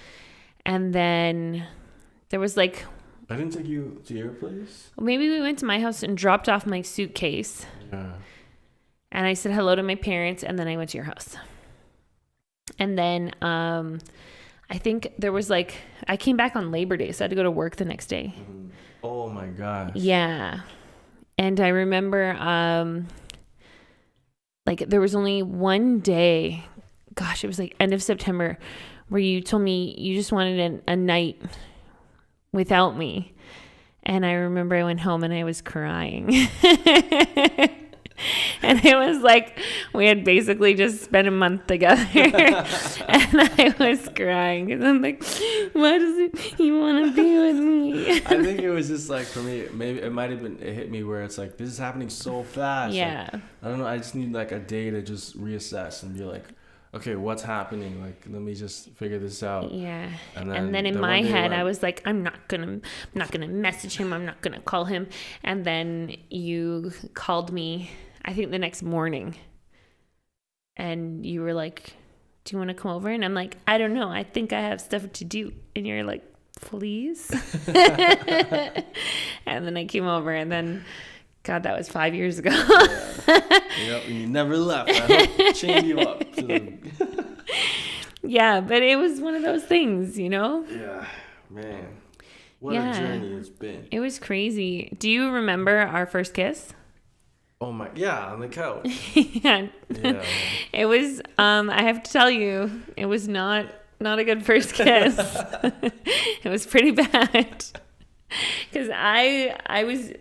[SPEAKER 1] And then there was like...
[SPEAKER 2] I didn't take you to your place?
[SPEAKER 1] Maybe we went to my house and dropped off my suitcase.
[SPEAKER 2] Yeah.
[SPEAKER 1] And I said hello to my parents and then I went to your house. And then I think there was like... I came back on Labor Day, so I had to go to work the next day.
[SPEAKER 2] Mm-hmm. Oh my gosh.
[SPEAKER 1] Yeah. And I remember like there was only one day, gosh, it was like end of September, where you told me you just wanted a night without me. And I remember I went home and I was crying. And it was like we had basically just spent a month together. And I was crying because I'm like, why doesn't he want to be with me?
[SPEAKER 2] I think it was just like, for me, maybe it might have been, it hit me where it's like, this is happening so fast.
[SPEAKER 1] Yeah.
[SPEAKER 2] Like, I don't know. I just need like a day to just reassess and be like, okay, what's happening? Like, let me just figure this out.
[SPEAKER 1] Yeah. And then in my head, I was like, I'm not gonna message him. I'm not gonna call him. And then you called me, I think the next morning, and you were like, do you want to come over? And I'm like, I don't know. I think I have stuff to do. And you're like, please. And then I came over, and then, God, that was 5 years ago.
[SPEAKER 2] Yep, and you never left. I hope chained you up.
[SPEAKER 1] Yeah, but it was one of those things, you know?
[SPEAKER 2] Yeah, man. What a journey it's been.
[SPEAKER 1] It was crazy. Do you remember our first kiss?
[SPEAKER 2] Oh my, yeah, on the couch.
[SPEAKER 1] Yeah. It was, I have to tell you, it was not a good first kiss. It was pretty bad. Because I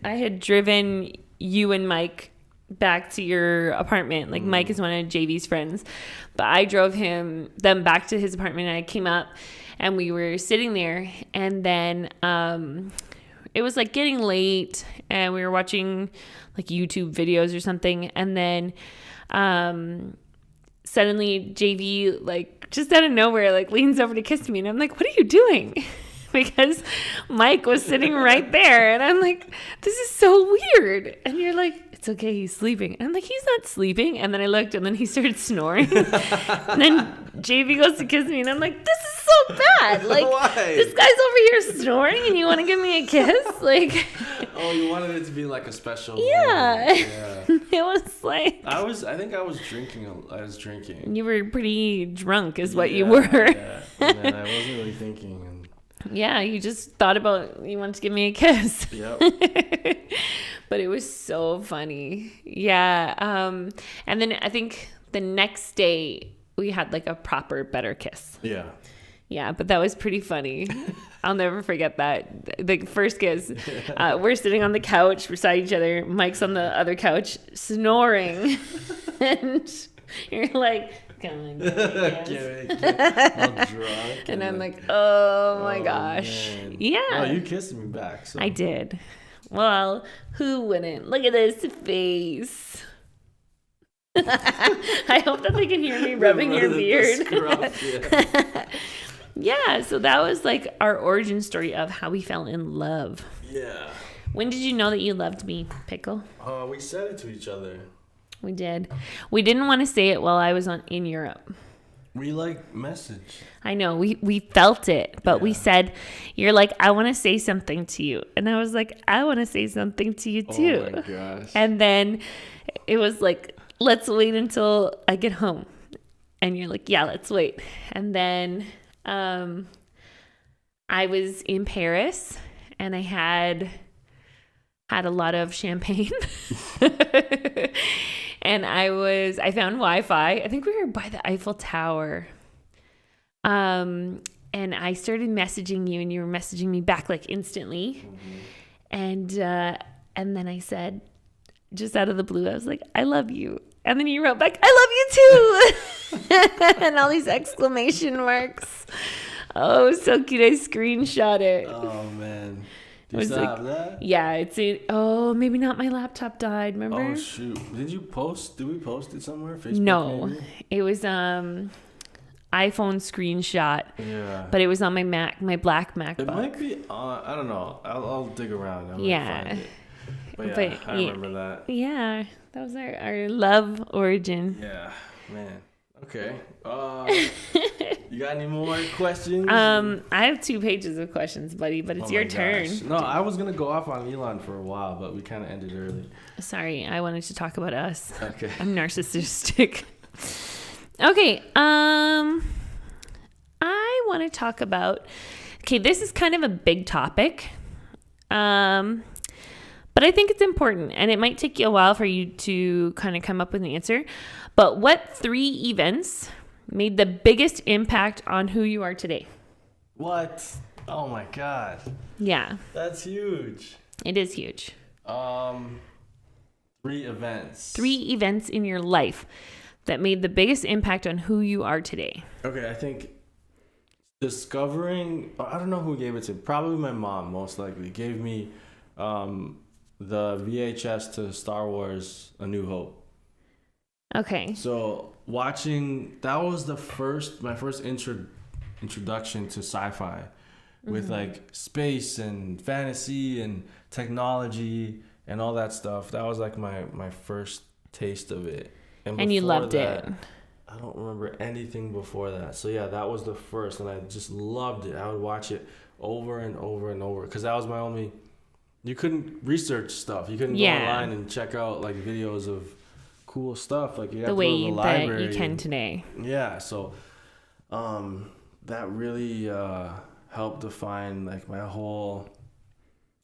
[SPEAKER 1] had driven you and Mike back to your apartment. Like, Mike is one of JV's friends, but I drove them back to his apartment, and I came up and we were sitting there, and then it was like getting late and we were watching like YouTube videos or something, and then suddenly JV, like, just out of nowhere, like, leans over to kiss me, and I'm like, what are you doing? Because Mike was sitting right there, and I'm like, this is so weird. And you're like, it's okay, he's sleeping. And I'm like, he's not sleeping. And then I looked, and then he started snoring. And then JV goes to kiss me, and I'm like, this is so bad. Like, why? This guy's over here snoring, and you want to give me a kiss? Like,
[SPEAKER 2] oh, you wanted it to be like a special
[SPEAKER 1] yeah. It was like,
[SPEAKER 2] I think I was drinking.
[SPEAKER 1] You were pretty drunk, is what you were.
[SPEAKER 2] Yeah. And then I wasn't really thinking.
[SPEAKER 1] Yeah, you just thought about, you wanted to give me a kiss.
[SPEAKER 2] Yep.
[SPEAKER 1] But it was so funny. Yeah. And then I think the next day we had like a proper better kiss.
[SPEAKER 2] Yeah.
[SPEAKER 1] Yeah, but that was pretty funny. I'll never forget that. The first kiss, we're sitting on the couch beside each other. Mike's on the other couch snoring. And you're like, come on,
[SPEAKER 2] I'm drunk.
[SPEAKER 1] And I'm like, oh my gosh.
[SPEAKER 2] Man.
[SPEAKER 1] Yeah.
[SPEAKER 2] Oh, you kissed me back. So.
[SPEAKER 1] I did. Well, who wouldn't? Look at this face. I hope that they can hear me rubbing your beard. Yeah, so that was like our origin story of how we fell in love.
[SPEAKER 2] Yeah.
[SPEAKER 1] When did you know that you loved me, Pickle?
[SPEAKER 2] We said it to each other.
[SPEAKER 1] We did. We didn't want to say it while I was in Europe.
[SPEAKER 2] We like message.
[SPEAKER 1] I know. We felt it, but we said, you're like, I want to say something to you. And I was like, I want to say something to you too.
[SPEAKER 2] Oh my gosh.
[SPEAKER 1] And then it was like, let's wait until I get home. And you're like, yeah, let's wait. And then I was in Paris and I had a lot of champagne. And I found Wi-Fi. I think we were by the Eiffel Tower. And I started messaging you and you were messaging me back like instantly. Mm-hmm. And then I said, just out of the blue, I was like, I love you. And then you wrote back, I love you too. And all these exclamation marks. Oh, so cute. I screenshot it.
[SPEAKER 2] Oh, man. Do you still have that? Yeah,
[SPEAKER 1] maybe not. My laptop died, remember?
[SPEAKER 2] Oh, shoot. Did we post it somewhere? Facebook?
[SPEAKER 1] No.
[SPEAKER 2] Maybe?
[SPEAKER 1] It was iPhone screenshot.
[SPEAKER 2] Yeah.
[SPEAKER 1] But it was on my black MacBook.
[SPEAKER 2] It might be I don't know. I'll dig around. Find it. But I remember that.
[SPEAKER 1] Yeah. That was our love origin.
[SPEAKER 2] Yeah, man. Okay. You got any more questions?
[SPEAKER 1] I have 2 pages of questions, buddy, but it's your turn.
[SPEAKER 2] No, I was gonna go off on Elon for a while, but we kind of ended early.
[SPEAKER 1] Sorry, I wanted to talk about us.
[SPEAKER 2] Okay.
[SPEAKER 1] I'm narcissistic. Okay. I want to talk about. Okay, this is kind of a big topic. But I think it's important, and it might take you a while for you to kind of come up with an answer. But what 3 events made the biggest impact on who you are today?
[SPEAKER 2] What? Oh my God.
[SPEAKER 1] Yeah.
[SPEAKER 2] That's huge.
[SPEAKER 1] It is huge.
[SPEAKER 2] 3 events.
[SPEAKER 1] 3 events in your life that made the biggest impact on who you are today.
[SPEAKER 2] Okay, I think discovering, I don't know who gave it to, probably my mom most likely, gave me the VHS to Star Wars A New Hope.
[SPEAKER 1] Okay.
[SPEAKER 2] So that was my first introduction to sci-fi with like space and fantasy and technology and all that stuff. That was like my first taste of it.
[SPEAKER 1] And you loved it.
[SPEAKER 2] I don't remember anything before that. So yeah, that was the first, and I just loved it. I would watch it over and over and over because that was my only. You couldn't research stuff. You couldn't go online and check out like videos of cool stuff. Like you have to go to the library.
[SPEAKER 1] That you can today.
[SPEAKER 2] Yeah, so that really helped define like my whole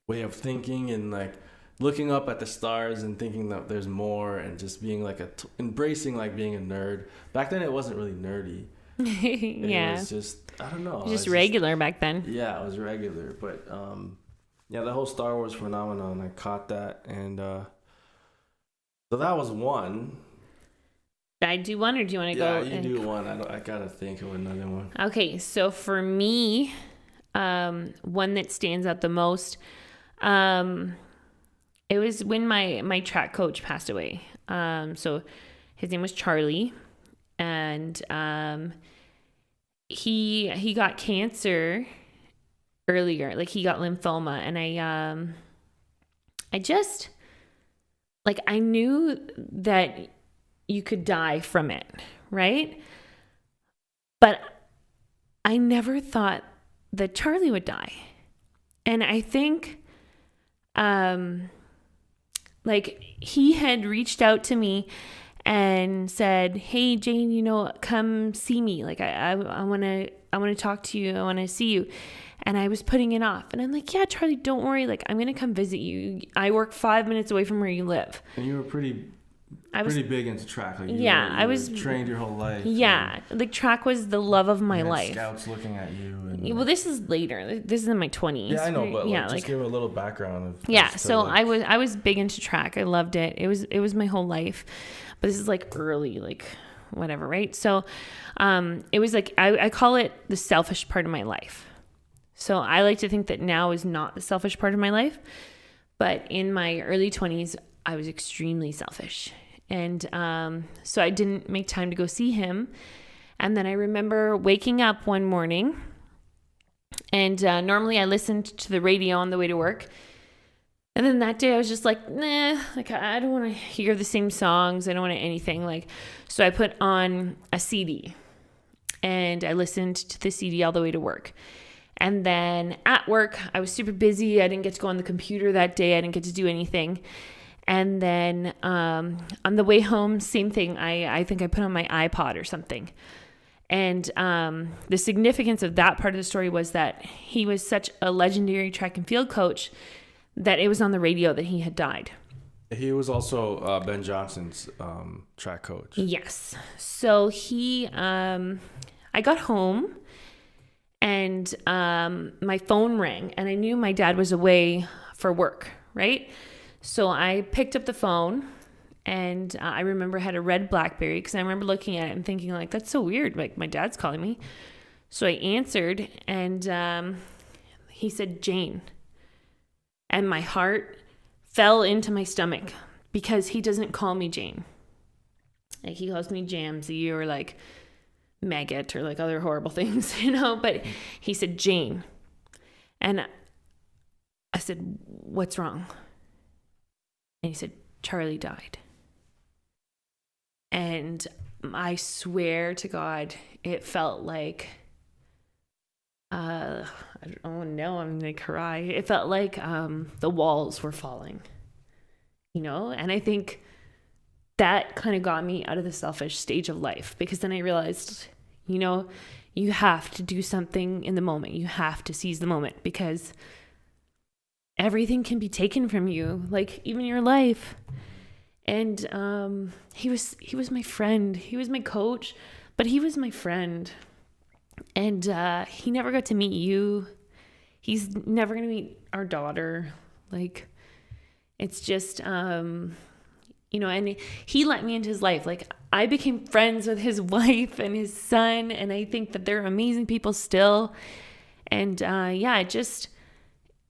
[SPEAKER 2] way of thinking and like looking up at the stars and thinking that there's more and just being like embracing like being a nerd. Back then it wasn't really nerdy.
[SPEAKER 1] Yeah.
[SPEAKER 2] It was just, I don't know.
[SPEAKER 1] It was just regular back then.
[SPEAKER 2] Yeah, it was regular. But yeah, the whole Star Wars phenomenon, I caught that. And so that was one.
[SPEAKER 1] Did I do one or do you want to go?
[SPEAKER 2] Yeah, you do one. I got to think of another one.
[SPEAKER 1] Okay, so for me, one that stands out the most, it was when my track coach passed away. So his name was Charlie, and he got cancer earlier. Like he got lymphoma, and I just like I knew that you could die from it, right? But I never thought that Charlie would die. And I think like he had reached out to me and said, "Hey Jane, come see me. Like I want to talk to you. I want to see you." And I was putting it off. And I'm like, "Yeah, Charlie, don't worry. Like I'm going to come visit you. I work 5 minutes away from where you live."
[SPEAKER 2] And you were pretty big into track. Like
[SPEAKER 1] I was
[SPEAKER 2] trained your whole life.
[SPEAKER 1] Yeah, like track was the love of my life.
[SPEAKER 2] Scouts looking at you.
[SPEAKER 1] Well, this is later. This is in my 20s.
[SPEAKER 2] Yeah, I know, but just give a little background of.
[SPEAKER 1] Yeah, so I was big into track. I loved it. It was my whole life, but this is like early, like whatever, right? So, it was like I call it the selfish part of my life. So I like to think that now is not the selfish part of my life, but in my early 20s, I was extremely selfish. And so I didn't make time to go see him. And then I remember waking up one morning, and normally I listened to the radio on the way to work. And then that day I was just like, nah, like I don't want to hear the same songs. I don't want anything. Like, so I put on a CD and I listened to the CD all the way to work. And then at work, I was super busy. I didn't get to go on the computer that day. I didn't get to do anything. And then on the way home, same thing. I think I put on my iPod or something. And the significance of that part of the story was that he was such a legendary track and field coach that it was on the radio that he had died.
[SPEAKER 2] He was also Ben Johnson's track coach.
[SPEAKER 1] Yes. So I got home and my phone rang and I knew my dad was away for work, right? So I picked up the phone and I remember I had a red BlackBerry because I remember looking at it and thinking like, that's so weird. Like my dad's calling me. So I answered and he said, Jane. And my heart fell into my stomach because he doesn't call me Jane. Like he calls me Jamsy or like maggot or like other horrible things, but he said Jane. And I said, what's wrong? And he said, Charlie died. And I swear to God, it felt like, oh no, I'm going to cry. It felt like the walls were falling, and I think that kind of got me out of the selfish stage of life because then I realized, you have to do something in the moment. You have to seize the moment because everything can be taken from you, like even your life. And he was my friend. He was my coach, but he was my friend. And he never got to meet you. He's never going to meet our daughter. Like, it's just, and he let me into his life. Like, I became friends with his wife and his son, and I think that they're amazing people still. And I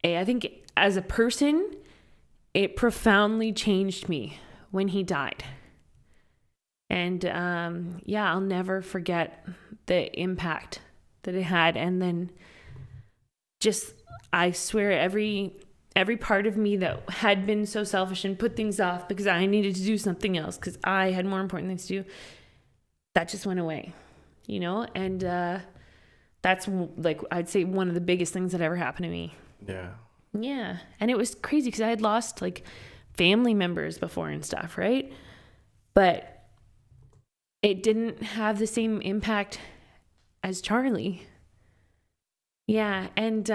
[SPEAKER 1] think as a person, it profoundly changed me when he died. And I'll never forget the impact that it had. And then I swear every part of me that had been so selfish and put things off because I needed to do something else because I had more important things to do, that just went away, and that's like, I'd say one of the biggest things that ever happened to me. Yeah. And it was crazy because I had lost like family members before and stuff, right? But it didn't have the same impact as Charlie. Yeah. And,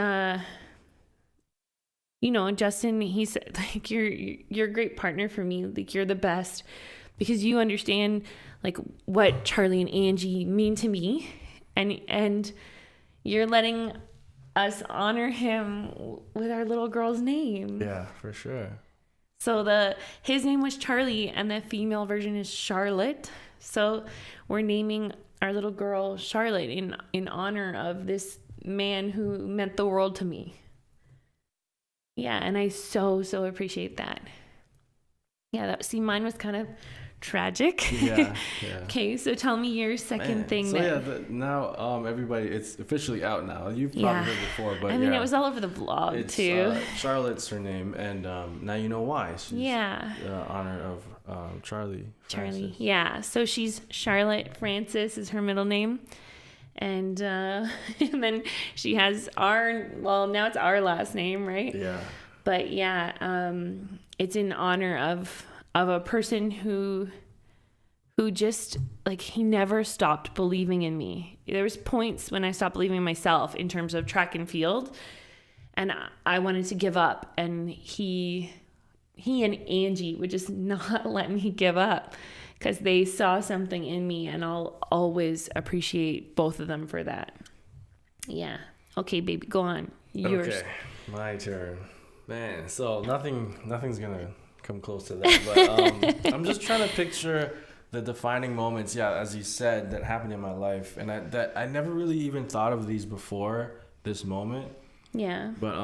[SPEAKER 1] Justin, he said, like, you're a great partner for me. Like, you're the best because you understand like what Charlie and Angie mean to me. And you're letting us honor him with our little girl's name.
[SPEAKER 2] Yeah, for sure.
[SPEAKER 1] So his name was Charlie and the female version is Charlotte. So we're naming our little girl Charlotte in honor of this man who meant the world to me. Yeah, and I so appreciate that. Yeah, mine was kind of tragic.
[SPEAKER 2] Yeah.
[SPEAKER 1] Okay, so tell me your second thing.
[SPEAKER 2] So now everybody, it's officially out now. You've probably heard before, but
[SPEAKER 1] it was all over the vlog too.
[SPEAKER 2] Charlotte's her name, and now you know why. She's honor of Charlie.
[SPEAKER 1] Francis. Yeah. So she's Charlotte Francis is her middle name, and and then she has now it's our last name, right?
[SPEAKER 2] Yeah.
[SPEAKER 1] But it's in honor of a person who just like, he never stopped believing in me. There was points when I stopped believing in myself in terms of track and field, and I wanted to give up, and he and Angie would just not let me give up because they saw something in me, and I'll always appreciate both of them for that. Yeah. Okay, baby, go on. Yours.
[SPEAKER 2] Okay, my turn. Man, so nothing's gonna come close to that, but I'm just trying to picture the defining moments, as you said, that happened in my life, and I never really even thought of these before this moment.
[SPEAKER 1] Yeah.
[SPEAKER 2] But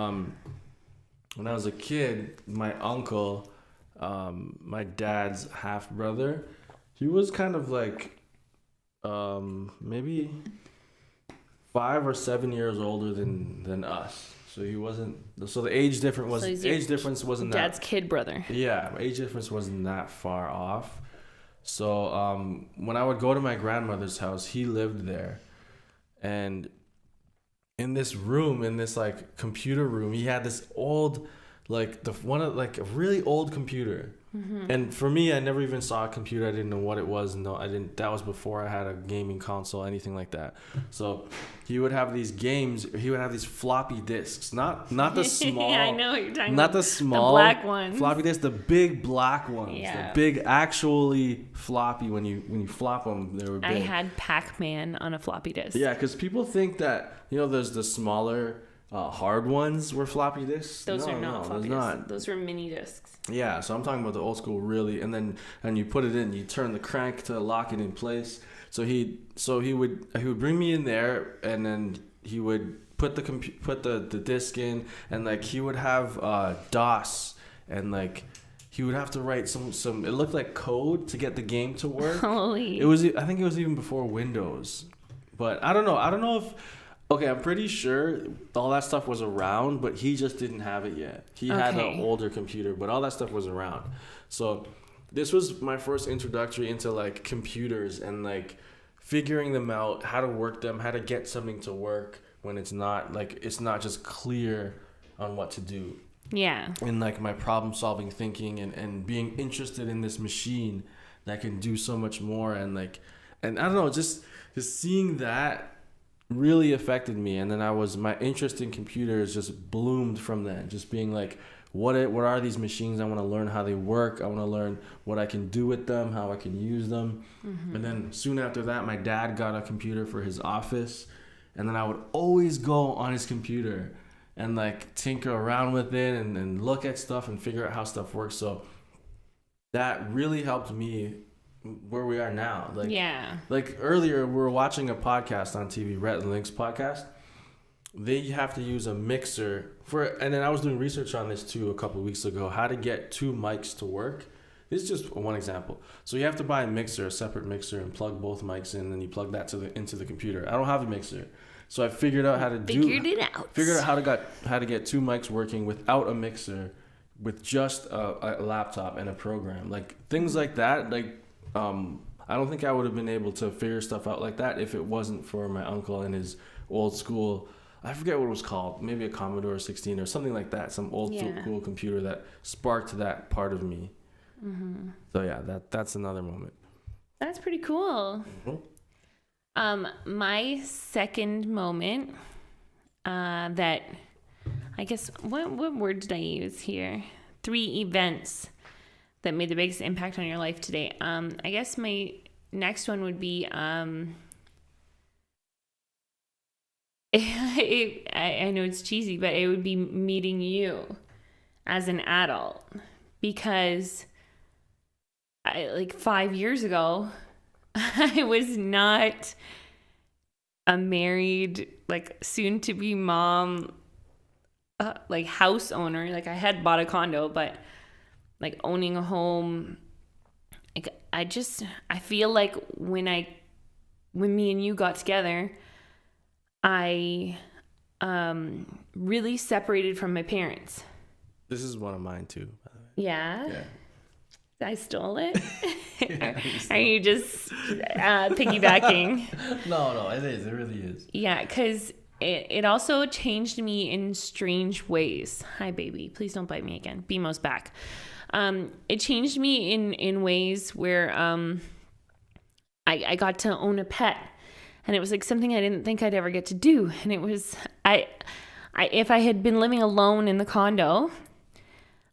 [SPEAKER 2] when I was a kid, my uncle, my dad's half brother, he was kind of like maybe 5 or 7 years older than us. So he wasn't. So the age difference wasn't
[SPEAKER 1] dad's kid brother.
[SPEAKER 2] Yeah, age difference wasn't that far off. So when I would go to my grandmother's house, he lived there, and in this room, in this like computer room, he had this old, like a really old computer, And for me, I never even saw a computer. I didn't know what it was. No, I didn't. That was before I had a gaming console, anything like that. So he would have these games. He would have these floppy disks, not the small.
[SPEAKER 1] I know what you're talking
[SPEAKER 2] not
[SPEAKER 1] about.
[SPEAKER 2] The small,
[SPEAKER 1] the black ones.
[SPEAKER 2] Floppy disks, the big black ones.
[SPEAKER 1] Yeah.
[SPEAKER 2] The big, actually floppy. When you flop them, they were big.
[SPEAKER 1] I had Pac-Man on a floppy disk.
[SPEAKER 2] Yeah, because people think that there's the smaller. Hard ones were floppy disks.
[SPEAKER 1] Those are not floppy disks. Those were mini disks.
[SPEAKER 2] Yeah, so I'm talking about the old school, really. And you put it in, you turn the crank to lock it in place. So he would bring me in there, and then he would put the disc in, and like he would have DOS, and like he would have to write some it looked like code to get the game to work.
[SPEAKER 1] Holy.
[SPEAKER 2] I think it was even before Windows, but I don't know if. Okay, I'm pretty sure all that stuff was around, but he just didn't have it yet. He had an older computer, but all that stuff was around. So this was my first introductory into like computers and like figuring them out, how to work them, how to get something to work when it's not just clear on what to do.
[SPEAKER 1] Yeah.
[SPEAKER 2] And like my problem solving thinking and being interested in this machine that can do so much more, and I don't know, just seeing that really affected me. And then my interest in computers just bloomed from then, just being like, what are these machines? I want to learn how they work. I want to learn what I can do with them, how I can use them. And then soon after that, my dad got a computer for his office, and then I would always go on his computer and like tinker around with it and look at stuff and figure out how stuff works. So that really helped me where we are now. Like earlier we were watching a podcast on TV, Rhett and Link's podcast. They have to use a mixer and then I was doing research on this too a couple of weeks ago, how to get two mics to work. This is just one example. So you have to buy a separate mixer, and plug both mics in, and you plug that into the computer. I don't have a mixer. So I figured out how to figured out how to get two mics working without a mixer, with just a laptop and a program. Like things like that, I don't think I would have been able to figure stuff out like that if it wasn't for my uncle and his old school, I forget what it was called, maybe a Commodore 16 or something like that, some old cool computer that sparked that part of me. So yeah, that's another moment.
[SPEAKER 1] That's pretty cool. My second moment, that I guess, what word did I use here? 3 events that made the biggest impact on your life today. I guess my next one would be, I know it's cheesy, but it would be meeting you as an adult, because 5 years ago, I was not a married, soon to be mom, house owner. I had bought a condo, but owning a home, I feel like when me and you got together, I really separated from my parents. This
[SPEAKER 2] is one of mine too, by the way.
[SPEAKER 1] Yeah. I stole it. Are you just piggybacking?
[SPEAKER 2] No, it is. It really is.
[SPEAKER 1] Yeah, because it also changed me in strange ways. Hi, baby. Please don't bite me again. BMO's back. It changed me in ways where I got to own a pet, and it was something I didn't think I'd ever get to do. And it was if I had been living alone in the condo,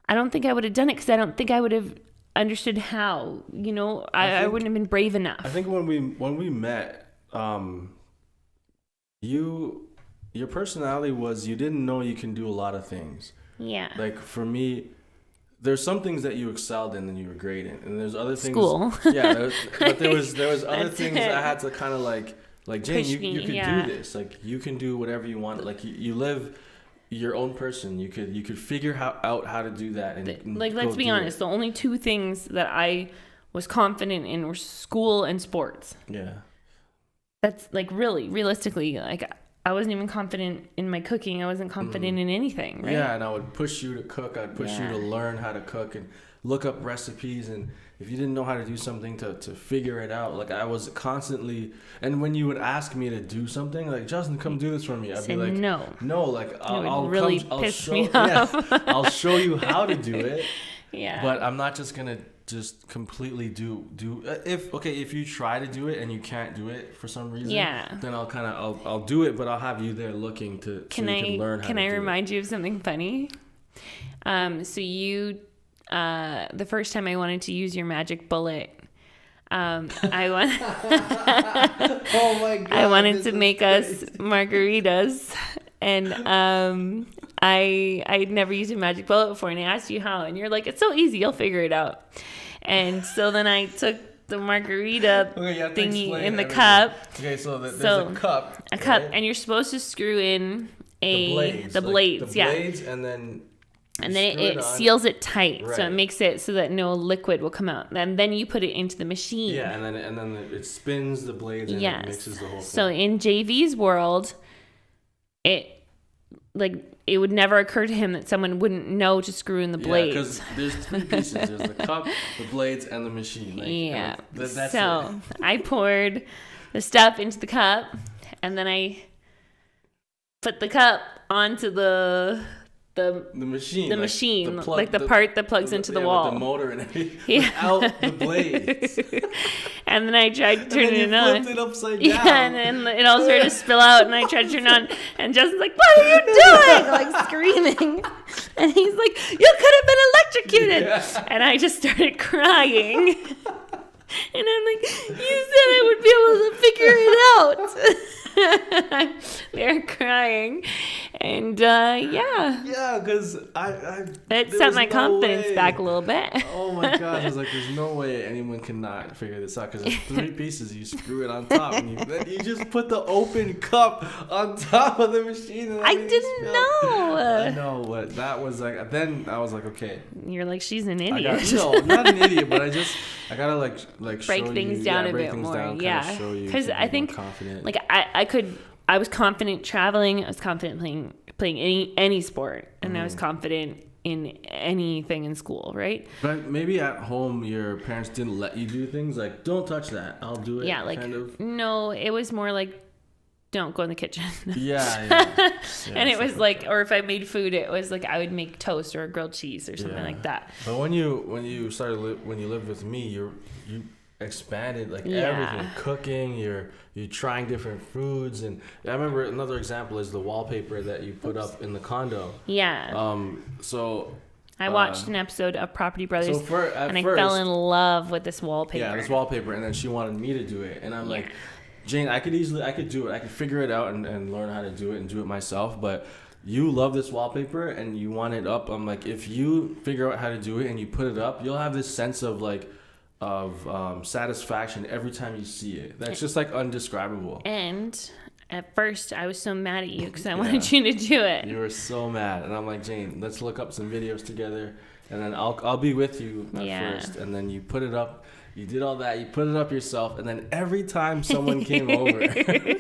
[SPEAKER 1] I don't think I would have done it, because I don't think I would have understood how. I wouldn't have been brave enough.
[SPEAKER 2] I think when we met, your personality was, you didn't know you can do a lot of things.
[SPEAKER 1] Yeah.
[SPEAKER 2] For me, there's some things that you excelled in and you were great in, and there's other things.
[SPEAKER 1] School.
[SPEAKER 2] Yeah, but there was other things I had to kind of Jane, you could do this. You can do whatever you want. You live your own person. You could figure out how to do that. And
[SPEAKER 1] let's be honest. The only 2 things that I was confident in were school and sports.
[SPEAKER 2] Yeah.
[SPEAKER 1] That's really realistically, I wasn't even confident in my cooking. I wasn't confident in anything, right?
[SPEAKER 2] Yeah, and I would push you to cook. I'd push you to learn how to cook and look up recipes. And if you didn't know how to do something, to figure it out. I was constantly, and when you would ask me to do something, Justin, come do this for me, I'd be like,
[SPEAKER 1] no.
[SPEAKER 2] I'll show you how to do it. Yeah. But I'm not just gonna just completely do if you try to do it and you can't do it for some reason, then I'll do it, but I'll have you there looking to so you can learn how to do it. Can I
[SPEAKER 1] remind you of something funny? So you the first time I wanted to use your magic bullet, oh my God, I wanted to make us margaritas, and I'd never used a magic bullet before, and I asked you how, and you're like, it's so easy, you'll figure it out. And so then I took the margarita thingy in the cup.
[SPEAKER 2] Okay, so there's a cup.
[SPEAKER 1] A cup, and you're supposed to screw in the blades,
[SPEAKER 2] and then
[SPEAKER 1] it seals it tight, so it makes it so that no liquid will come out. And then you put it into the machine.
[SPEAKER 2] Yeah, and then it spins the blades and it mixes the whole thing.
[SPEAKER 1] So in JV's world, it would never occur to him that someone wouldn't know to screw in the blades.
[SPEAKER 2] Yeah, because there's 3 pieces. There's the cup, the blades, and the machine. That's
[SPEAKER 1] so I poured the stuff into the cup, and then I put the cup onto the machine, the part that plugs into the wall,
[SPEAKER 2] with the motor and everything, without the blades.
[SPEAKER 1] And then I tried to turn it on.
[SPEAKER 2] Flipped it upside down.
[SPEAKER 1] Yeah, and then it all started to spill out, and I tried to turn it on, and Justin's like, "What are you doing?" Like screaming, and he's like, "You could have been electrocuted," and I just started crying. And I'm like, "You said I would be able to figure it out." They're crying, and
[SPEAKER 2] because
[SPEAKER 1] it set my confidence back a little bit.
[SPEAKER 2] Oh my gosh, I was like, there's no way anyone cannot figure this out, because there's 3 pieces. You screw it on top, and you just put the open cup on top of the machine, and
[SPEAKER 1] I didn't know.
[SPEAKER 2] I know, but that was like, then I was like, okay,
[SPEAKER 1] you're like, she's an idiot.
[SPEAKER 2] No, not an idiot, but I gotta like
[SPEAKER 1] break things down a bit more. Because I think
[SPEAKER 2] confident.
[SPEAKER 1] Like I was confident traveling. I was confident playing any sport, and I was confident in anything in school, right?
[SPEAKER 2] But maybe at home your parents didn't let you do things like, don't touch that, I'll do it.
[SPEAKER 1] Yeah, like no, it was more like, don't go in the kitchen. And it was like, or if I made food, it was like I would make toast or grilled cheese or something like that.
[SPEAKER 2] But when you lived with me, you expanded everything, cooking, you're trying different foods. And I remember another example is the wallpaper that you put up in the condo. So
[SPEAKER 1] I watched an episode of Property Brothers, and I fell in love with this wallpaper.
[SPEAKER 2] Yeah, this wallpaper, and then she wanted me to do it, and I'm like, Jane, I could do it, I could figure it out and learn how to do it and do it myself, but you love this wallpaper and you want it up. I'm like, if you figure out how to do it and you put it up, you'll have this sense of satisfaction every time you see it. That's just undescribable.
[SPEAKER 1] And at first I was so mad at you because I wanted you to do it.
[SPEAKER 2] You were so mad, and I'm like, Jane, let's look up some videos together, and then I'll be with you at first, and then you put it up. You did all that. You put it up yourself, and then every time someone came over,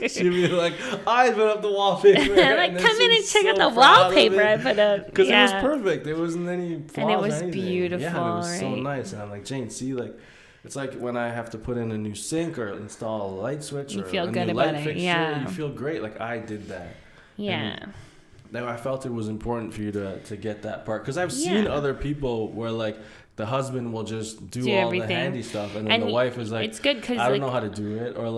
[SPEAKER 2] she'd be like, "I put up the wallpaper."
[SPEAKER 1] Like, come in and check out the wallpaper I put up.
[SPEAKER 2] Because it was perfect. There wasn't any flaws.
[SPEAKER 1] And it was
[SPEAKER 2] or anything.
[SPEAKER 1] beautiful.
[SPEAKER 2] Yeah, it was so nice. And I'm like, Jane, see, it's like when I have to put in a new sink or install a light switch or a new light fixture. Yeah. You feel great. Like, I did that.
[SPEAKER 1] Yeah.
[SPEAKER 2] And I felt it was important for you to get that part, because I've seen other people where the husband will just do all everything. The handy stuff, and then the wife is like,
[SPEAKER 1] it's good because
[SPEAKER 2] I don't know how to do it, or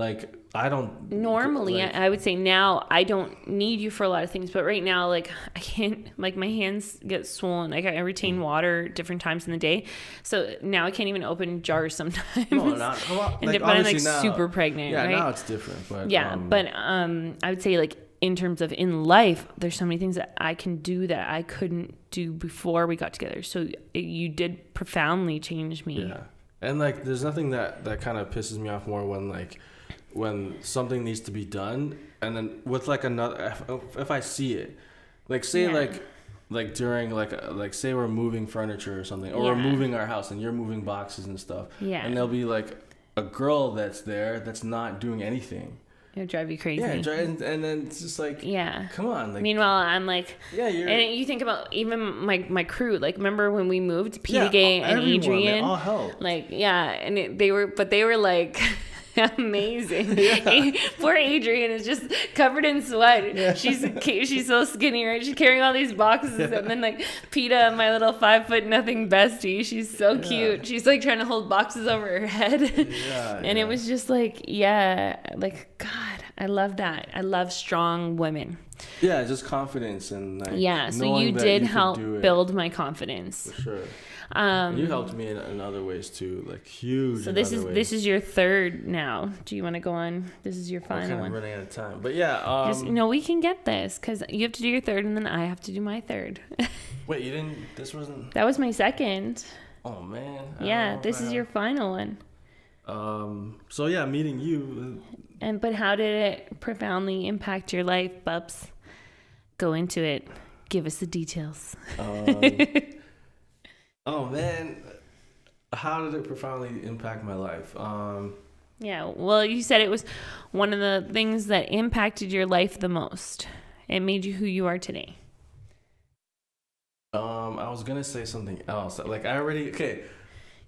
[SPEAKER 2] I don't.
[SPEAKER 1] Normally, I would say now I don't need you for a lot of things, but right now, I can't. My hands get swollen. I retain water different times in the day, so now I can't even open jars sometimes.
[SPEAKER 2] No, not.
[SPEAKER 1] But I'm now, super pregnant.
[SPEAKER 2] Yeah,
[SPEAKER 1] right?
[SPEAKER 2] Now it's different. But
[SPEAKER 1] I would say in terms of in life, there's so many things that I can do that I couldn't do before we got together. So you did profoundly change me.
[SPEAKER 2] Yeah. And there's nothing that kind of pisses me off more when something needs to be done, and then with another, if I see it, say during say we're moving furniture or something, or we're moving our house and you're moving boxes and stuff. Yeah. And there'll be a girl that's there that's not doing anything.
[SPEAKER 1] It'll drive you crazy.
[SPEAKER 2] Yeah, and then it's just come on.
[SPEAKER 1] Meanwhile, I'm and you think about even my crew. Remember when we moved, Pete and Adrian?
[SPEAKER 2] They all helped.
[SPEAKER 1] And they were Amazing. Yeah. Poor Adrian is just covered in sweat. Yeah. She's so skinny, right? She's carrying all these boxes, and then like PETA, my little 5'0" bestie, she's so cute. She's like trying to hold boxes over her head. And it was just like, like, God, I love that. I love strong women.
[SPEAKER 2] Yeah, just confidence and like,
[SPEAKER 1] so you did help build my confidence.
[SPEAKER 2] For sure. You helped me in other ways too, like huge.
[SPEAKER 1] So this is your third now. Do you want to go on? This is your final one.
[SPEAKER 2] I'm running out of time, but yeah.
[SPEAKER 1] We can get this because you have to do your third, and then I have to do my third.
[SPEAKER 2] Wait, you didn't? This wasn't.
[SPEAKER 1] That was my second.
[SPEAKER 2] Oh man.
[SPEAKER 1] Yeah, this is your final one.
[SPEAKER 2] So yeah, meeting you.
[SPEAKER 1] But how did it profoundly impact your life, Bubs? Go into it. Give us the details.
[SPEAKER 2] Oh man, how did it profoundly impact my life?
[SPEAKER 1] Well, you said it was one of the things that impacted your life the most. It made you who you are today.
[SPEAKER 2] I was gonna say something else. Like okay.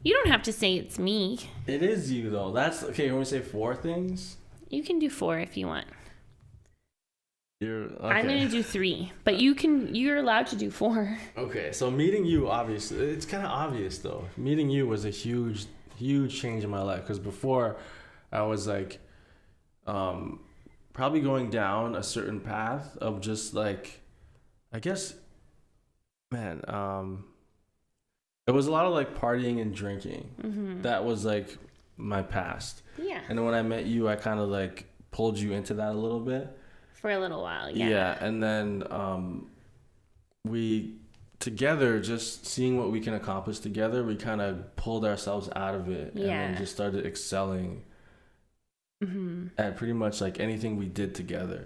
[SPEAKER 1] You don't have to say it's me.
[SPEAKER 2] It is you though. That's okay. You want me to say 4 things?
[SPEAKER 1] You can do 4 if you want.
[SPEAKER 2] Okay.
[SPEAKER 1] I'm gonna do 3, but you're allowed to do 4.
[SPEAKER 2] Okay, so meeting you, obviously, it's kind of obvious though. Meeting you was a huge change in my life, because before I was like, probably going down a certain path of just like, I guess, man, it was a lot of like partying and drinking. Mm-hmm. That was like my past. Yeah. And then when I met you, I kind of like pulled you into that a little bit.
[SPEAKER 1] For a little while, yeah.
[SPEAKER 2] Yeah, and then we together, just seeing what we can accomplish together, we kind of pulled ourselves out of it, and then just started excelling at pretty much like anything we did together.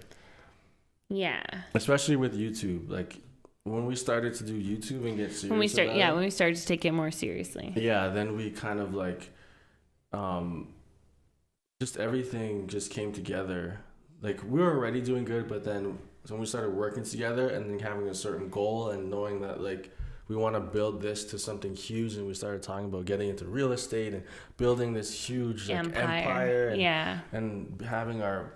[SPEAKER 2] Yeah. Especially with YouTube, like when we started to do YouTube and get serious. When we
[SPEAKER 1] started to take it more seriously.
[SPEAKER 2] Yeah, then we kind of like, just everything just came together. Like we were already doing good, but then when we started working together and then having a certain goal and knowing that like we want to build this to something huge, and we started talking about getting into real estate and building this huge like, empire and having our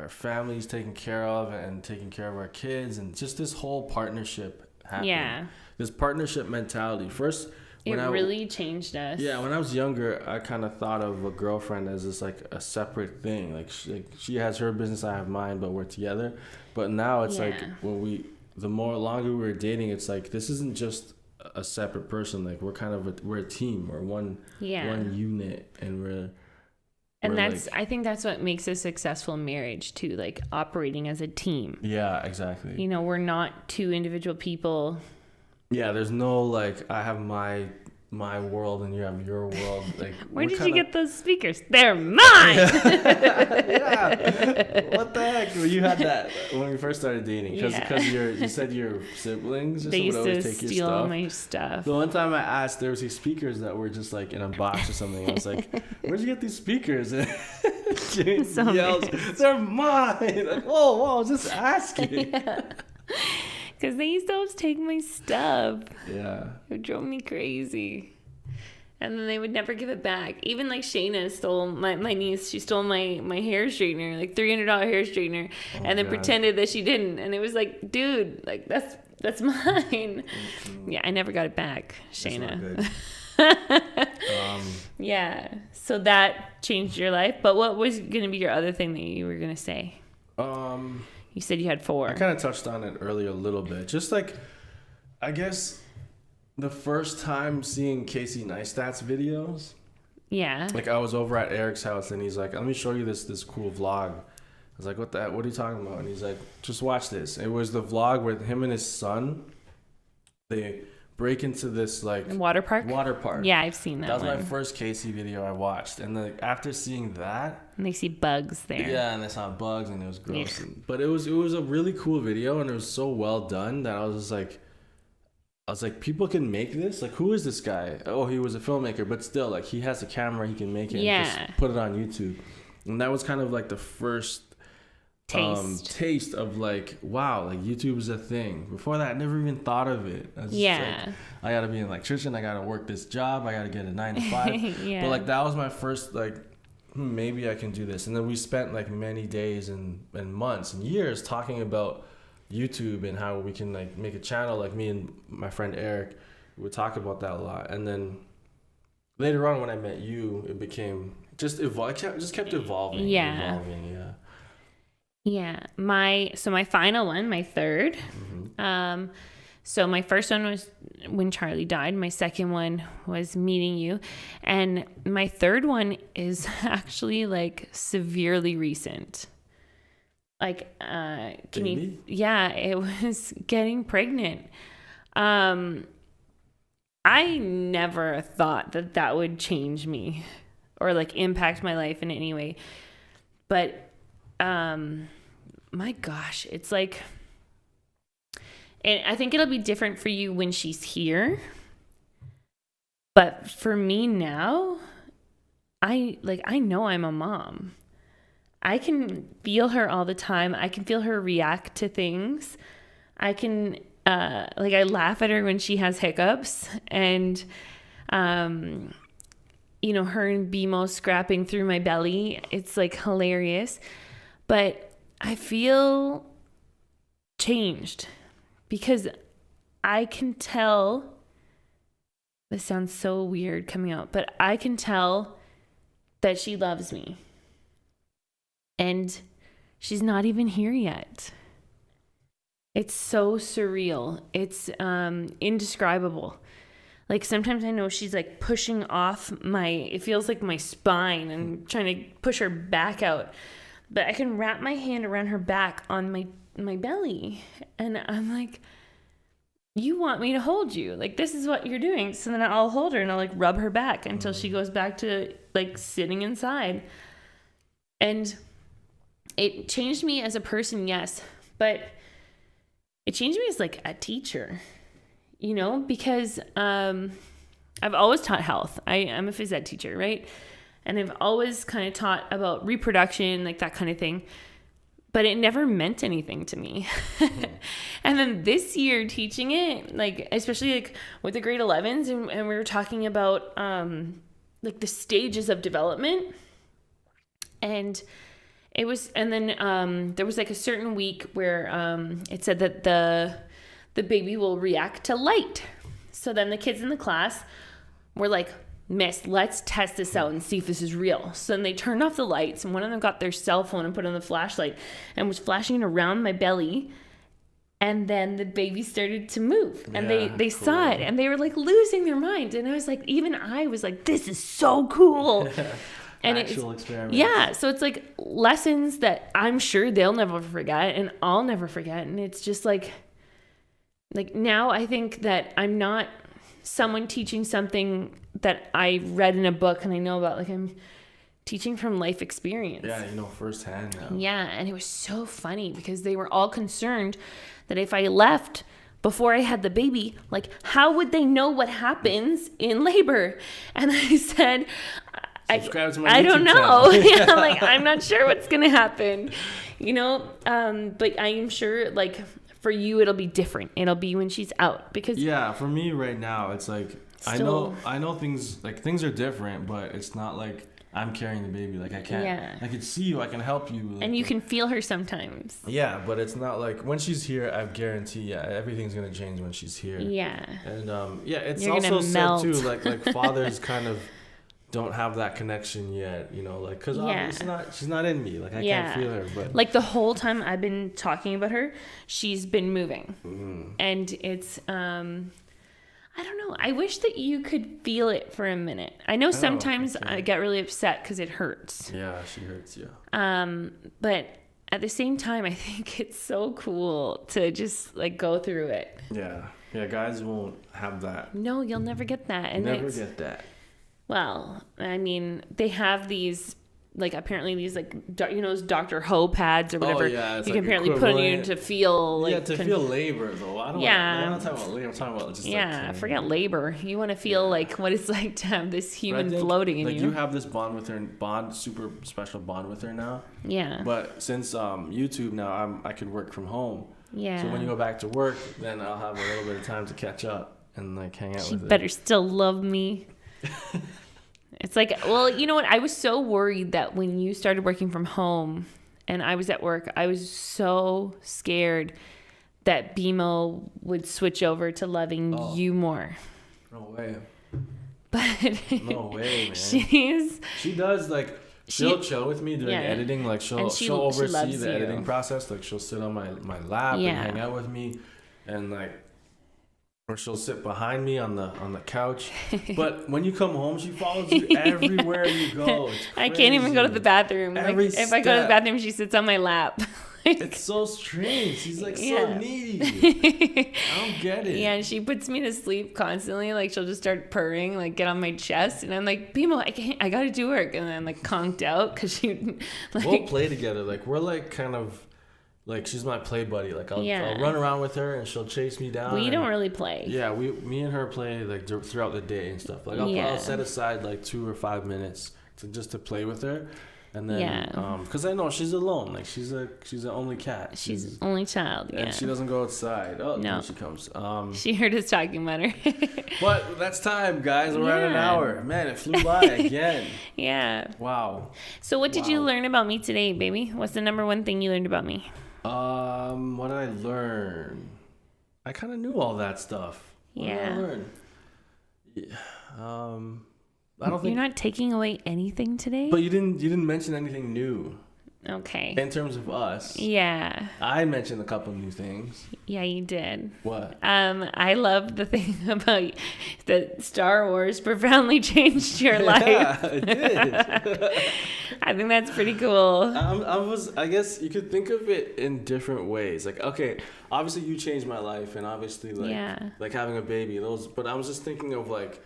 [SPEAKER 2] families taken care of and taking care of our kids, and just this whole partnership happening. Yeah. This partnership mentality. First,
[SPEAKER 1] it really changed us.
[SPEAKER 2] Yeah, when I was younger, I kind of thought of a girlfriend as this like a separate thing. Like she has her business, I have mine, but we're together. But now it's like the longer we were dating, it's like this isn't just a separate person. Like we're a team. We're one unit, and
[SPEAKER 1] I think that's what makes a successful marriage too. Like operating as a team.
[SPEAKER 2] Yeah, exactly.
[SPEAKER 1] You know, we're not 2 individual people.
[SPEAKER 2] Yeah, there's no like I have my world and you have your world. Like
[SPEAKER 1] where did you get those speakers? They're mine.
[SPEAKER 2] Yeah. What the heck? Well, you had that when we first started dating, because you said your siblings
[SPEAKER 1] they used to steal my stuff.
[SPEAKER 2] The one time I asked, there was these speakers that were just like in a box or something. I was like, "Where'd you get these speakers?" And James yells, "They're mine!" Like, whoa, I was just asking.
[SPEAKER 1] Yeah. Because they used to always take my stuff.
[SPEAKER 2] Yeah.
[SPEAKER 1] It drove me crazy. And then they would never give it back. Even like Shayna stole my niece. She stole my hair straightener, like $300 hair straightener, and then pretended that she didn't. And it was like, dude, like that's mine. Mm-hmm. Yeah, I never got it back, Shayna. Yeah. So that changed your life. But what was going to be your other thing that you were going to say? You said you had 4.
[SPEAKER 2] I kind of touched on it earlier a little bit. Just like, I guess the first time seeing Casey Neistat's videos. Yeah. Like I was over at Eric's house and he's like, let me show you this cool vlog. I was like, what are you talking about? And he's like, just watch this. It was the vlog with him and his son. They break into this like
[SPEAKER 1] water park.
[SPEAKER 2] Yeah,
[SPEAKER 1] I've seen that.
[SPEAKER 2] That was my first Casey video I watched, and like after seeing that,
[SPEAKER 1] and they see bugs there.
[SPEAKER 2] Yeah, and they saw bugs, and it was gross. Yeah. But it was a really cool video, and it was so well done that I was like, people can make this. Like, who is this guy? Oh, he was a filmmaker, but still, like, he has a camera, he can make it, and just put it on YouTube. And that was kind of like the first taste of like, wow, like YouTube is a thing. Before that, I never even thought of it. I was like, I gotta be an electrician, I gotta work this job, I gotta get a 9 to 5. But like that was my first like maybe I can do this. And then we spent like many days and months and years talking about YouTube and how we can like make a channel. Like me and my friend Eric would talk about that a lot. And then later on when I met you, it became just kept evolving.
[SPEAKER 1] Yeah. My final one, my third. So my first one was when Charlie died. My second one was meeting you. And my third one is actually like severely recent. Like, it was getting pregnant. I never thought that would change me or like impact my life in any way. But, my gosh, it's like, and I think it'll be different for you when she's here. But for me now, I know I'm a mom. I can feel her all the time. I can feel her react to things. I can, I laugh at her when she has hiccups and, her and BMO scrapping through my belly. It's like hilarious. But I feel changed because I can tell, this sounds so weird coming out, but I can tell that she loves me. And she's not even here yet. It's so surreal. It's indescribable. Like sometimes I know she's like pushing off it feels like my spine and trying to push her back out. But I can wrap my hand around her back on my belly. And I'm like, you want me to hold you. Like, this is what you're doing. So then I'll hold her and I'll like rub her back until she goes back to like sitting inside. And it changed me as a person, yes. But it changed me as like a teacher, because I've always taught health. I'm a phys ed teacher, right? And I've always kind of taught about reproduction, like that kind of thing. But it never meant anything to me. And then this year teaching it, like, especially like with the grade 11s, and we were talking about like the stages of development. And there was like a certain week where it said that the baby will react to light. So then the kids in the class were like, Miss, let's test this out and see if this is real. So then they turned off the lights, and one of them got their cell phone and put on the flashlight and was flashing it around my belly. And then the baby started to move, and they saw it, and they were like losing their mind. And I was like, even I was like, this is so cool. And actual experiments. Yeah. So it's like lessons that I'm sure they'll never forget and I'll never forget. And it's just like now I think that I'm not someone teaching something that I read in a book and I know about. Like, I'm teaching from life experience.
[SPEAKER 2] Yeah, firsthand now.
[SPEAKER 1] Yeah, and it was so funny because they were all concerned that if I left before I had the baby, like, how would they know what happens in labor? And I said, I don't know. Yeah, like, I'm not sure what's going to happen, but I am sure, like, for you, it'll be different. It'll be when she's out because.
[SPEAKER 2] Yeah, for me right now, it's like, still, I know things are different, but it's not like I'm carrying the baby. Like, I can't. Yeah. I can see you. I can help you.
[SPEAKER 1] And you can feel her sometimes.
[SPEAKER 2] Yeah, but it's not like when she's here. I guarantee. Yeah, everything's gonna change when she's here.
[SPEAKER 1] Yeah.
[SPEAKER 2] And it's you're also said too. Like fathers kind of don't have that connection yet. Because she's not in me. Like, I can't feel her. But
[SPEAKER 1] like the whole time I've been talking about her, she's been moving, and it's I don't know. I wish that you could feel it for a minute. I know sometimes I get really upset because it hurts.
[SPEAKER 2] Yeah, she hurts you.
[SPEAKER 1] But at the same time, I think it's so cool to just like go through it.
[SPEAKER 2] Yeah. Yeah, guys won't have that.
[SPEAKER 1] No, you'll never get that. And
[SPEAKER 2] never get that.
[SPEAKER 1] Well, I mean, they have these, like, apparently these, like, those Dr. Ho pads or whatever. Oh, yeah, you can apparently put on you to feel, like...
[SPEAKER 2] Yeah, to feel labor, though. I'm not talking about labor. I'm talking about just,
[SPEAKER 1] forget labor. You want to feel, like, what it's like to have this human floating in you.
[SPEAKER 2] Like, you have this super special bond with her now.
[SPEAKER 1] Yeah.
[SPEAKER 2] But since YouTube now, I can work from home.
[SPEAKER 1] Yeah.
[SPEAKER 2] So when you go back to work, then I'll have a little bit of time to catch up and, like, hang out with her.
[SPEAKER 1] She better still love me. It's like, well, you know what? I was so worried that when you started working from home and I was at work, I was so scared that BMO would switch over to loving you more.
[SPEAKER 2] No way.
[SPEAKER 1] But
[SPEAKER 2] no way, man.
[SPEAKER 1] She
[SPEAKER 2] does, like, she'll chill with me during editing. Like, she'll oversee the editing process. Like, she'll sit on my lap and hang out with me. And, like, or she'll sit behind me on the couch. But when you come home, she follows you everywhere you go.
[SPEAKER 1] I can't even go to the bathroom. If I go to the bathroom, she sits on my lap.
[SPEAKER 2] It's so strange. She's like so needy. I don't get it.
[SPEAKER 1] Yeah, and she puts me to sleep constantly. Like, she'll just start purring, like, get on my chest, and I'm like, BMO, I gotta do work, and then I'm like conked out because she. Like,
[SPEAKER 2] we'll play together. Like, we're like kind of. Like, she's my play buddy. Like, I'll run around with her and she'll chase me down.
[SPEAKER 1] We don't really play.
[SPEAKER 2] Yeah, me and her play like throughout the day and stuff. Like, I'll set aside like 2 or 5 minutes to play with her, and then because I know she's alone. Like, she's an only cat.
[SPEAKER 1] She's an only child. Yeah,
[SPEAKER 2] and she doesn't go outside. Oh no, here she comes.
[SPEAKER 1] She heard us talking about her.
[SPEAKER 2] But that's time, guys. We're at an hour. Man, it flew by again.
[SPEAKER 1] Yeah.
[SPEAKER 2] Wow.
[SPEAKER 1] So what did you learn about me today, baby? What's the number one thing you learned about me?
[SPEAKER 2] What did I learn? I kind of knew all that stuff. What did I learn? Yeah. I don't think
[SPEAKER 1] you're not taking away anything today.
[SPEAKER 2] But you didn't mention anything new.
[SPEAKER 1] Okay.
[SPEAKER 2] In terms of us.
[SPEAKER 1] Yeah.
[SPEAKER 2] I mentioned a couple new things.
[SPEAKER 1] Yeah, you did.
[SPEAKER 2] What?
[SPEAKER 1] I love the thing about that Star Wars profoundly changed your life.
[SPEAKER 2] Yeah, it did.
[SPEAKER 1] I think that's pretty cool.
[SPEAKER 2] I guess you could think of it in different ways. Like, okay, obviously you changed my life, and obviously like having a baby, but I was just thinking of like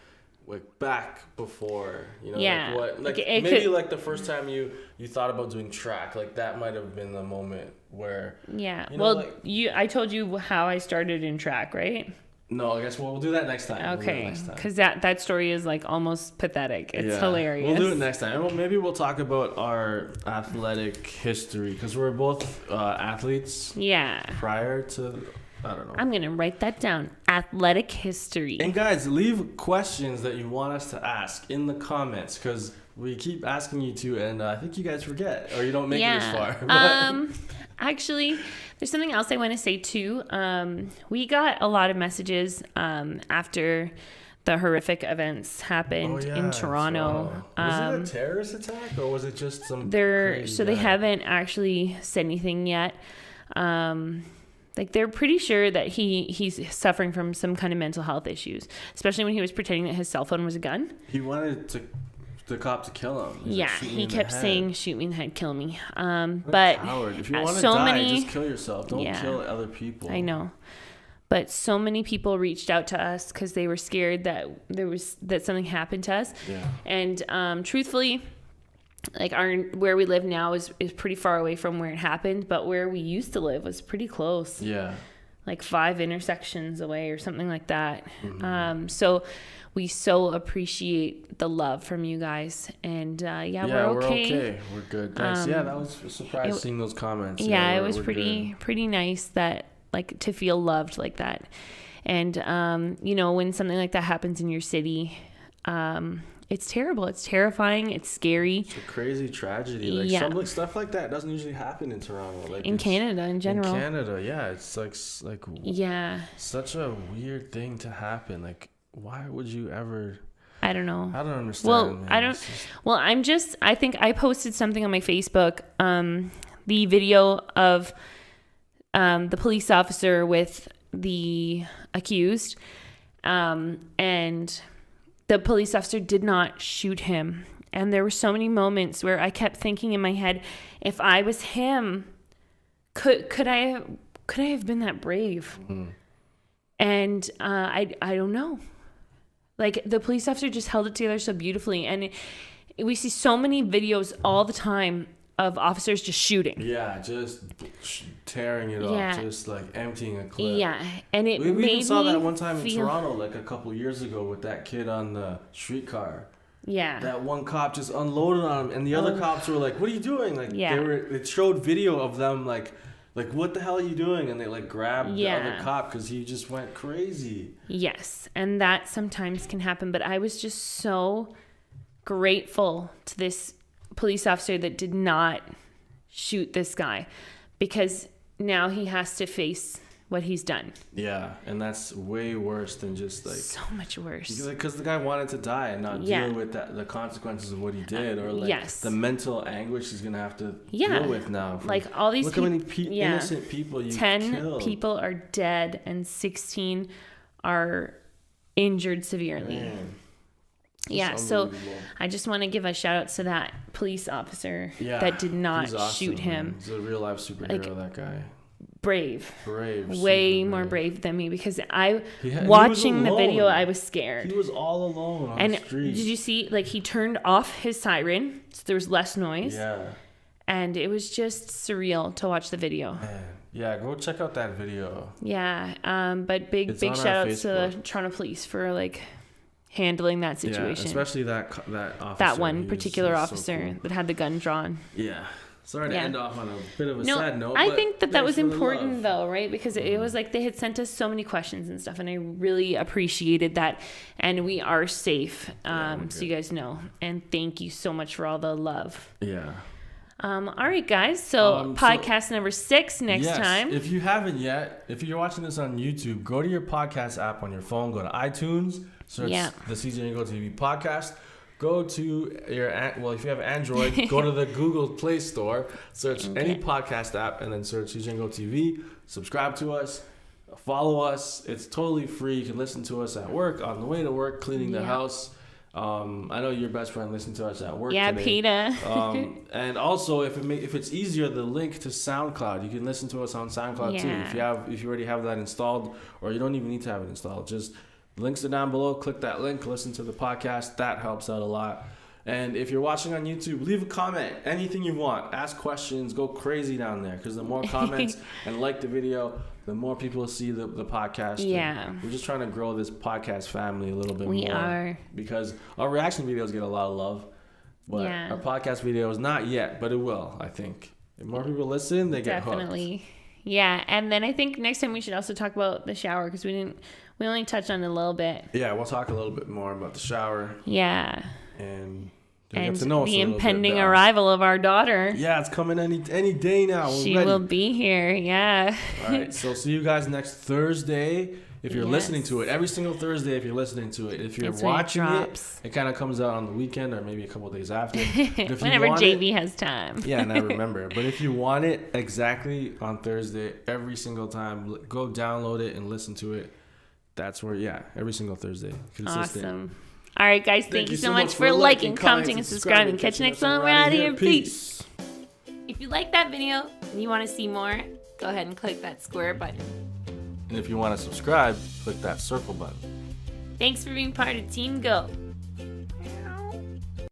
[SPEAKER 2] back before, like what, like maybe like the first time you thought about doing track, like that might have been the moment where I told you how I started in track, right? No, I guess we'll do that next time.
[SPEAKER 1] Okay, because that story is like almost pathetic. It's hilarious.
[SPEAKER 2] We'll do it next time. Maybe we'll talk about our athletic history, because we're both athletes.
[SPEAKER 1] Yeah.
[SPEAKER 2] Prior to, I don't know.
[SPEAKER 1] I'm going to write that down. Athletic history.
[SPEAKER 2] And guys, leave questions that you want us to ask in the comments, because we keep asking you to, and I think you guys forget, or you don't make it this far.
[SPEAKER 1] Actually, there's something else I want to say too. We got a lot of messages after the horrific events happened in Toronto.
[SPEAKER 2] Was it a terrorist attack, or was it just some
[SPEAKER 1] they haven't actually said anything yet. Like, they're pretty sure that he's suffering from some kind of mental health issues, especially when he was pretending that his cell phone was a gun.
[SPEAKER 2] He wanted the cop to kill him.
[SPEAKER 1] He kept saying, "Shoot me in the head, kill me." But
[SPEAKER 2] coward. If you want to die, just kill yourself. Don't kill other people.
[SPEAKER 1] I know. But so many people reached out to us because they were scared that something happened to us.
[SPEAKER 2] Yeah.
[SPEAKER 1] And truthfully, like, where we live now is pretty far away from where it happened, but where we used to live was pretty close.
[SPEAKER 2] Yeah.
[SPEAKER 1] Like 5 intersections away or something like that.
[SPEAKER 2] Mm-hmm.
[SPEAKER 1] So we so appreciate the love from you guys, and we're okay.
[SPEAKER 2] We're good. Thanks. That was a surprise seeing those comments.
[SPEAKER 1] It was pretty nice that, like, to feel loved like that. And when something like that happens in your city, it's terrible. It's terrifying. It's scary.
[SPEAKER 2] It's a crazy tragedy. Like, stuff like that doesn't usually happen in Toronto. Like,
[SPEAKER 1] in Canada in general.
[SPEAKER 2] In Canada, it's such a weird thing to happen. Like, why would you ever?
[SPEAKER 1] I don't know.
[SPEAKER 2] I don't understand.
[SPEAKER 1] Well, man. I think I posted something on my Facebook. The video of the police officer with the accused, and the police officer did not shoot him. And there were so many moments where I kept thinking in my head, if I was him, could I have been that brave? Mm-hmm. And I don't know. Like, the police officer just held it together so beautifully. And we see so many videos all the time of officers just shooting.
[SPEAKER 2] Yeah, just tearing it off, just like emptying a clip.
[SPEAKER 1] Yeah, and we
[SPEAKER 2] even saw that one time in Toronto, like a couple years ago, with that kid on the streetcar.
[SPEAKER 1] Yeah.
[SPEAKER 2] That one cop just unloaded on him, and the other cops were like, "What are you doing?" Like, it showed video of them like, what the hell are you doing? And they like grabbed the other cop because he just went crazy.
[SPEAKER 1] Yes, and that sometimes can happen, but I was just so grateful to this police officer that did not shoot this guy, because now he has to face what he's done.
[SPEAKER 2] Yeah, and that's way worse than just like...
[SPEAKER 1] So much worse.
[SPEAKER 2] Because the guy wanted to die and not deal with the consequences of what he did, or like the mental anguish he's going to have to deal with now.
[SPEAKER 1] Like all these
[SPEAKER 2] people... Look how many innocent people you
[SPEAKER 1] 10
[SPEAKER 2] killed.
[SPEAKER 1] people are dead and 16 are injured severely. Man. Yeah, so I just want to give a shout out to that police officer that did not shoot him.
[SPEAKER 2] He's a real life superhero, that guy.
[SPEAKER 1] Brave,
[SPEAKER 2] way
[SPEAKER 1] more brave than me, because watching the video, I was scared.
[SPEAKER 2] He was all alone on the street.
[SPEAKER 1] Did you see, like, he turned off his siren so there was less noise?
[SPEAKER 2] Yeah.
[SPEAKER 1] And it was just surreal to watch the video.
[SPEAKER 2] Man. Yeah, go check out that video.
[SPEAKER 1] Yeah, but big shout outs to the Toronto police for like handling that situation.
[SPEAKER 2] Yeah, especially that officer.
[SPEAKER 1] That one particular officer so cool. that had the gun drawn.
[SPEAKER 2] Yeah. Sorry to end off on a bit of a sad note.
[SPEAKER 1] I think that was important though, right? Because it was like they had sent us so many questions and stuff, and I really appreciated that. And we are safe, so you guys know. And thank you so much for all the love.
[SPEAKER 2] Yeah.
[SPEAKER 1] All right, guys. So podcast number 6 next time.
[SPEAKER 2] If you haven't yet, if you're watching this on YouTube, go to your podcast app on your phone. Go to iTunes, search the CJ and Go TV podcast. Go to your, if you have Android, go to the Google Play Store, search any podcast app, and then search CJ and Go TV. Subscribe to us, follow us. It's totally free. You can listen to us at work, on the way to work, cleaning the house. I know your best friend listened to us at work today.
[SPEAKER 1] Peter.
[SPEAKER 2] And also, if it's easier, the link to SoundCloud, you can listen to us on SoundCloud too. If you already have that installed, or you don't even need to have it installed, just links are down below. Click that link, listen to the podcast. That helps out a lot. And if you're watching on YouTube, leave a comment, anything you want. Ask questions, go crazy down there, because the more comments and like the video, the more people see the podcast.
[SPEAKER 1] Yeah.
[SPEAKER 2] We're just trying to grow this podcast family a little bit more.
[SPEAKER 1] We are.
[SPEAKER 2] Because our reaction videos get a lot of love. But our podcast videos, not yet, but it will, I think. If more people listen, they get hooked. Definitely.
[SPEAKER 1] Yeah, and then I think next time we should also talk about the shower, because we only touched on it a little bit.
[SPEAKER 2] Yeah, we'll talk a little bit more about the shower.
[SPEAKER 1] Yeah.
[SPEAKER 2] And
[SPEAKER 1] the impending arrival of our daughter.
[SPEAKER 2] Yeah, it's coming any day now.
[SPEAKER 1] She will be here. Yeah.
[SPEAKER 2] All right. So see you guys next Thursday. If you're listening to it, every single Thursday, if you're listening to it, if you're watching it kind of comes out on the weekend or maybe a couple of days after. If
[SPEAKER 1] whenever JV has time.
[SPEAKER 2] Yeah, and I remember. But if you want it exactly on Thursday, every single time, go download it and listen to it. That's where, every single Thursday. Consistent.
[SPEAKER 1] Awesome. All right, guys. Thank you so much for liking, commenting, and subscribing. Catch you next time. We're out of here. Peace. If you like that video and you want to see more, go ahead and click that square button.
[SPEAKER 2] And if you want to subscribe, click that circle button.
[SPEAKER 1] Thanks for being part of Team Go.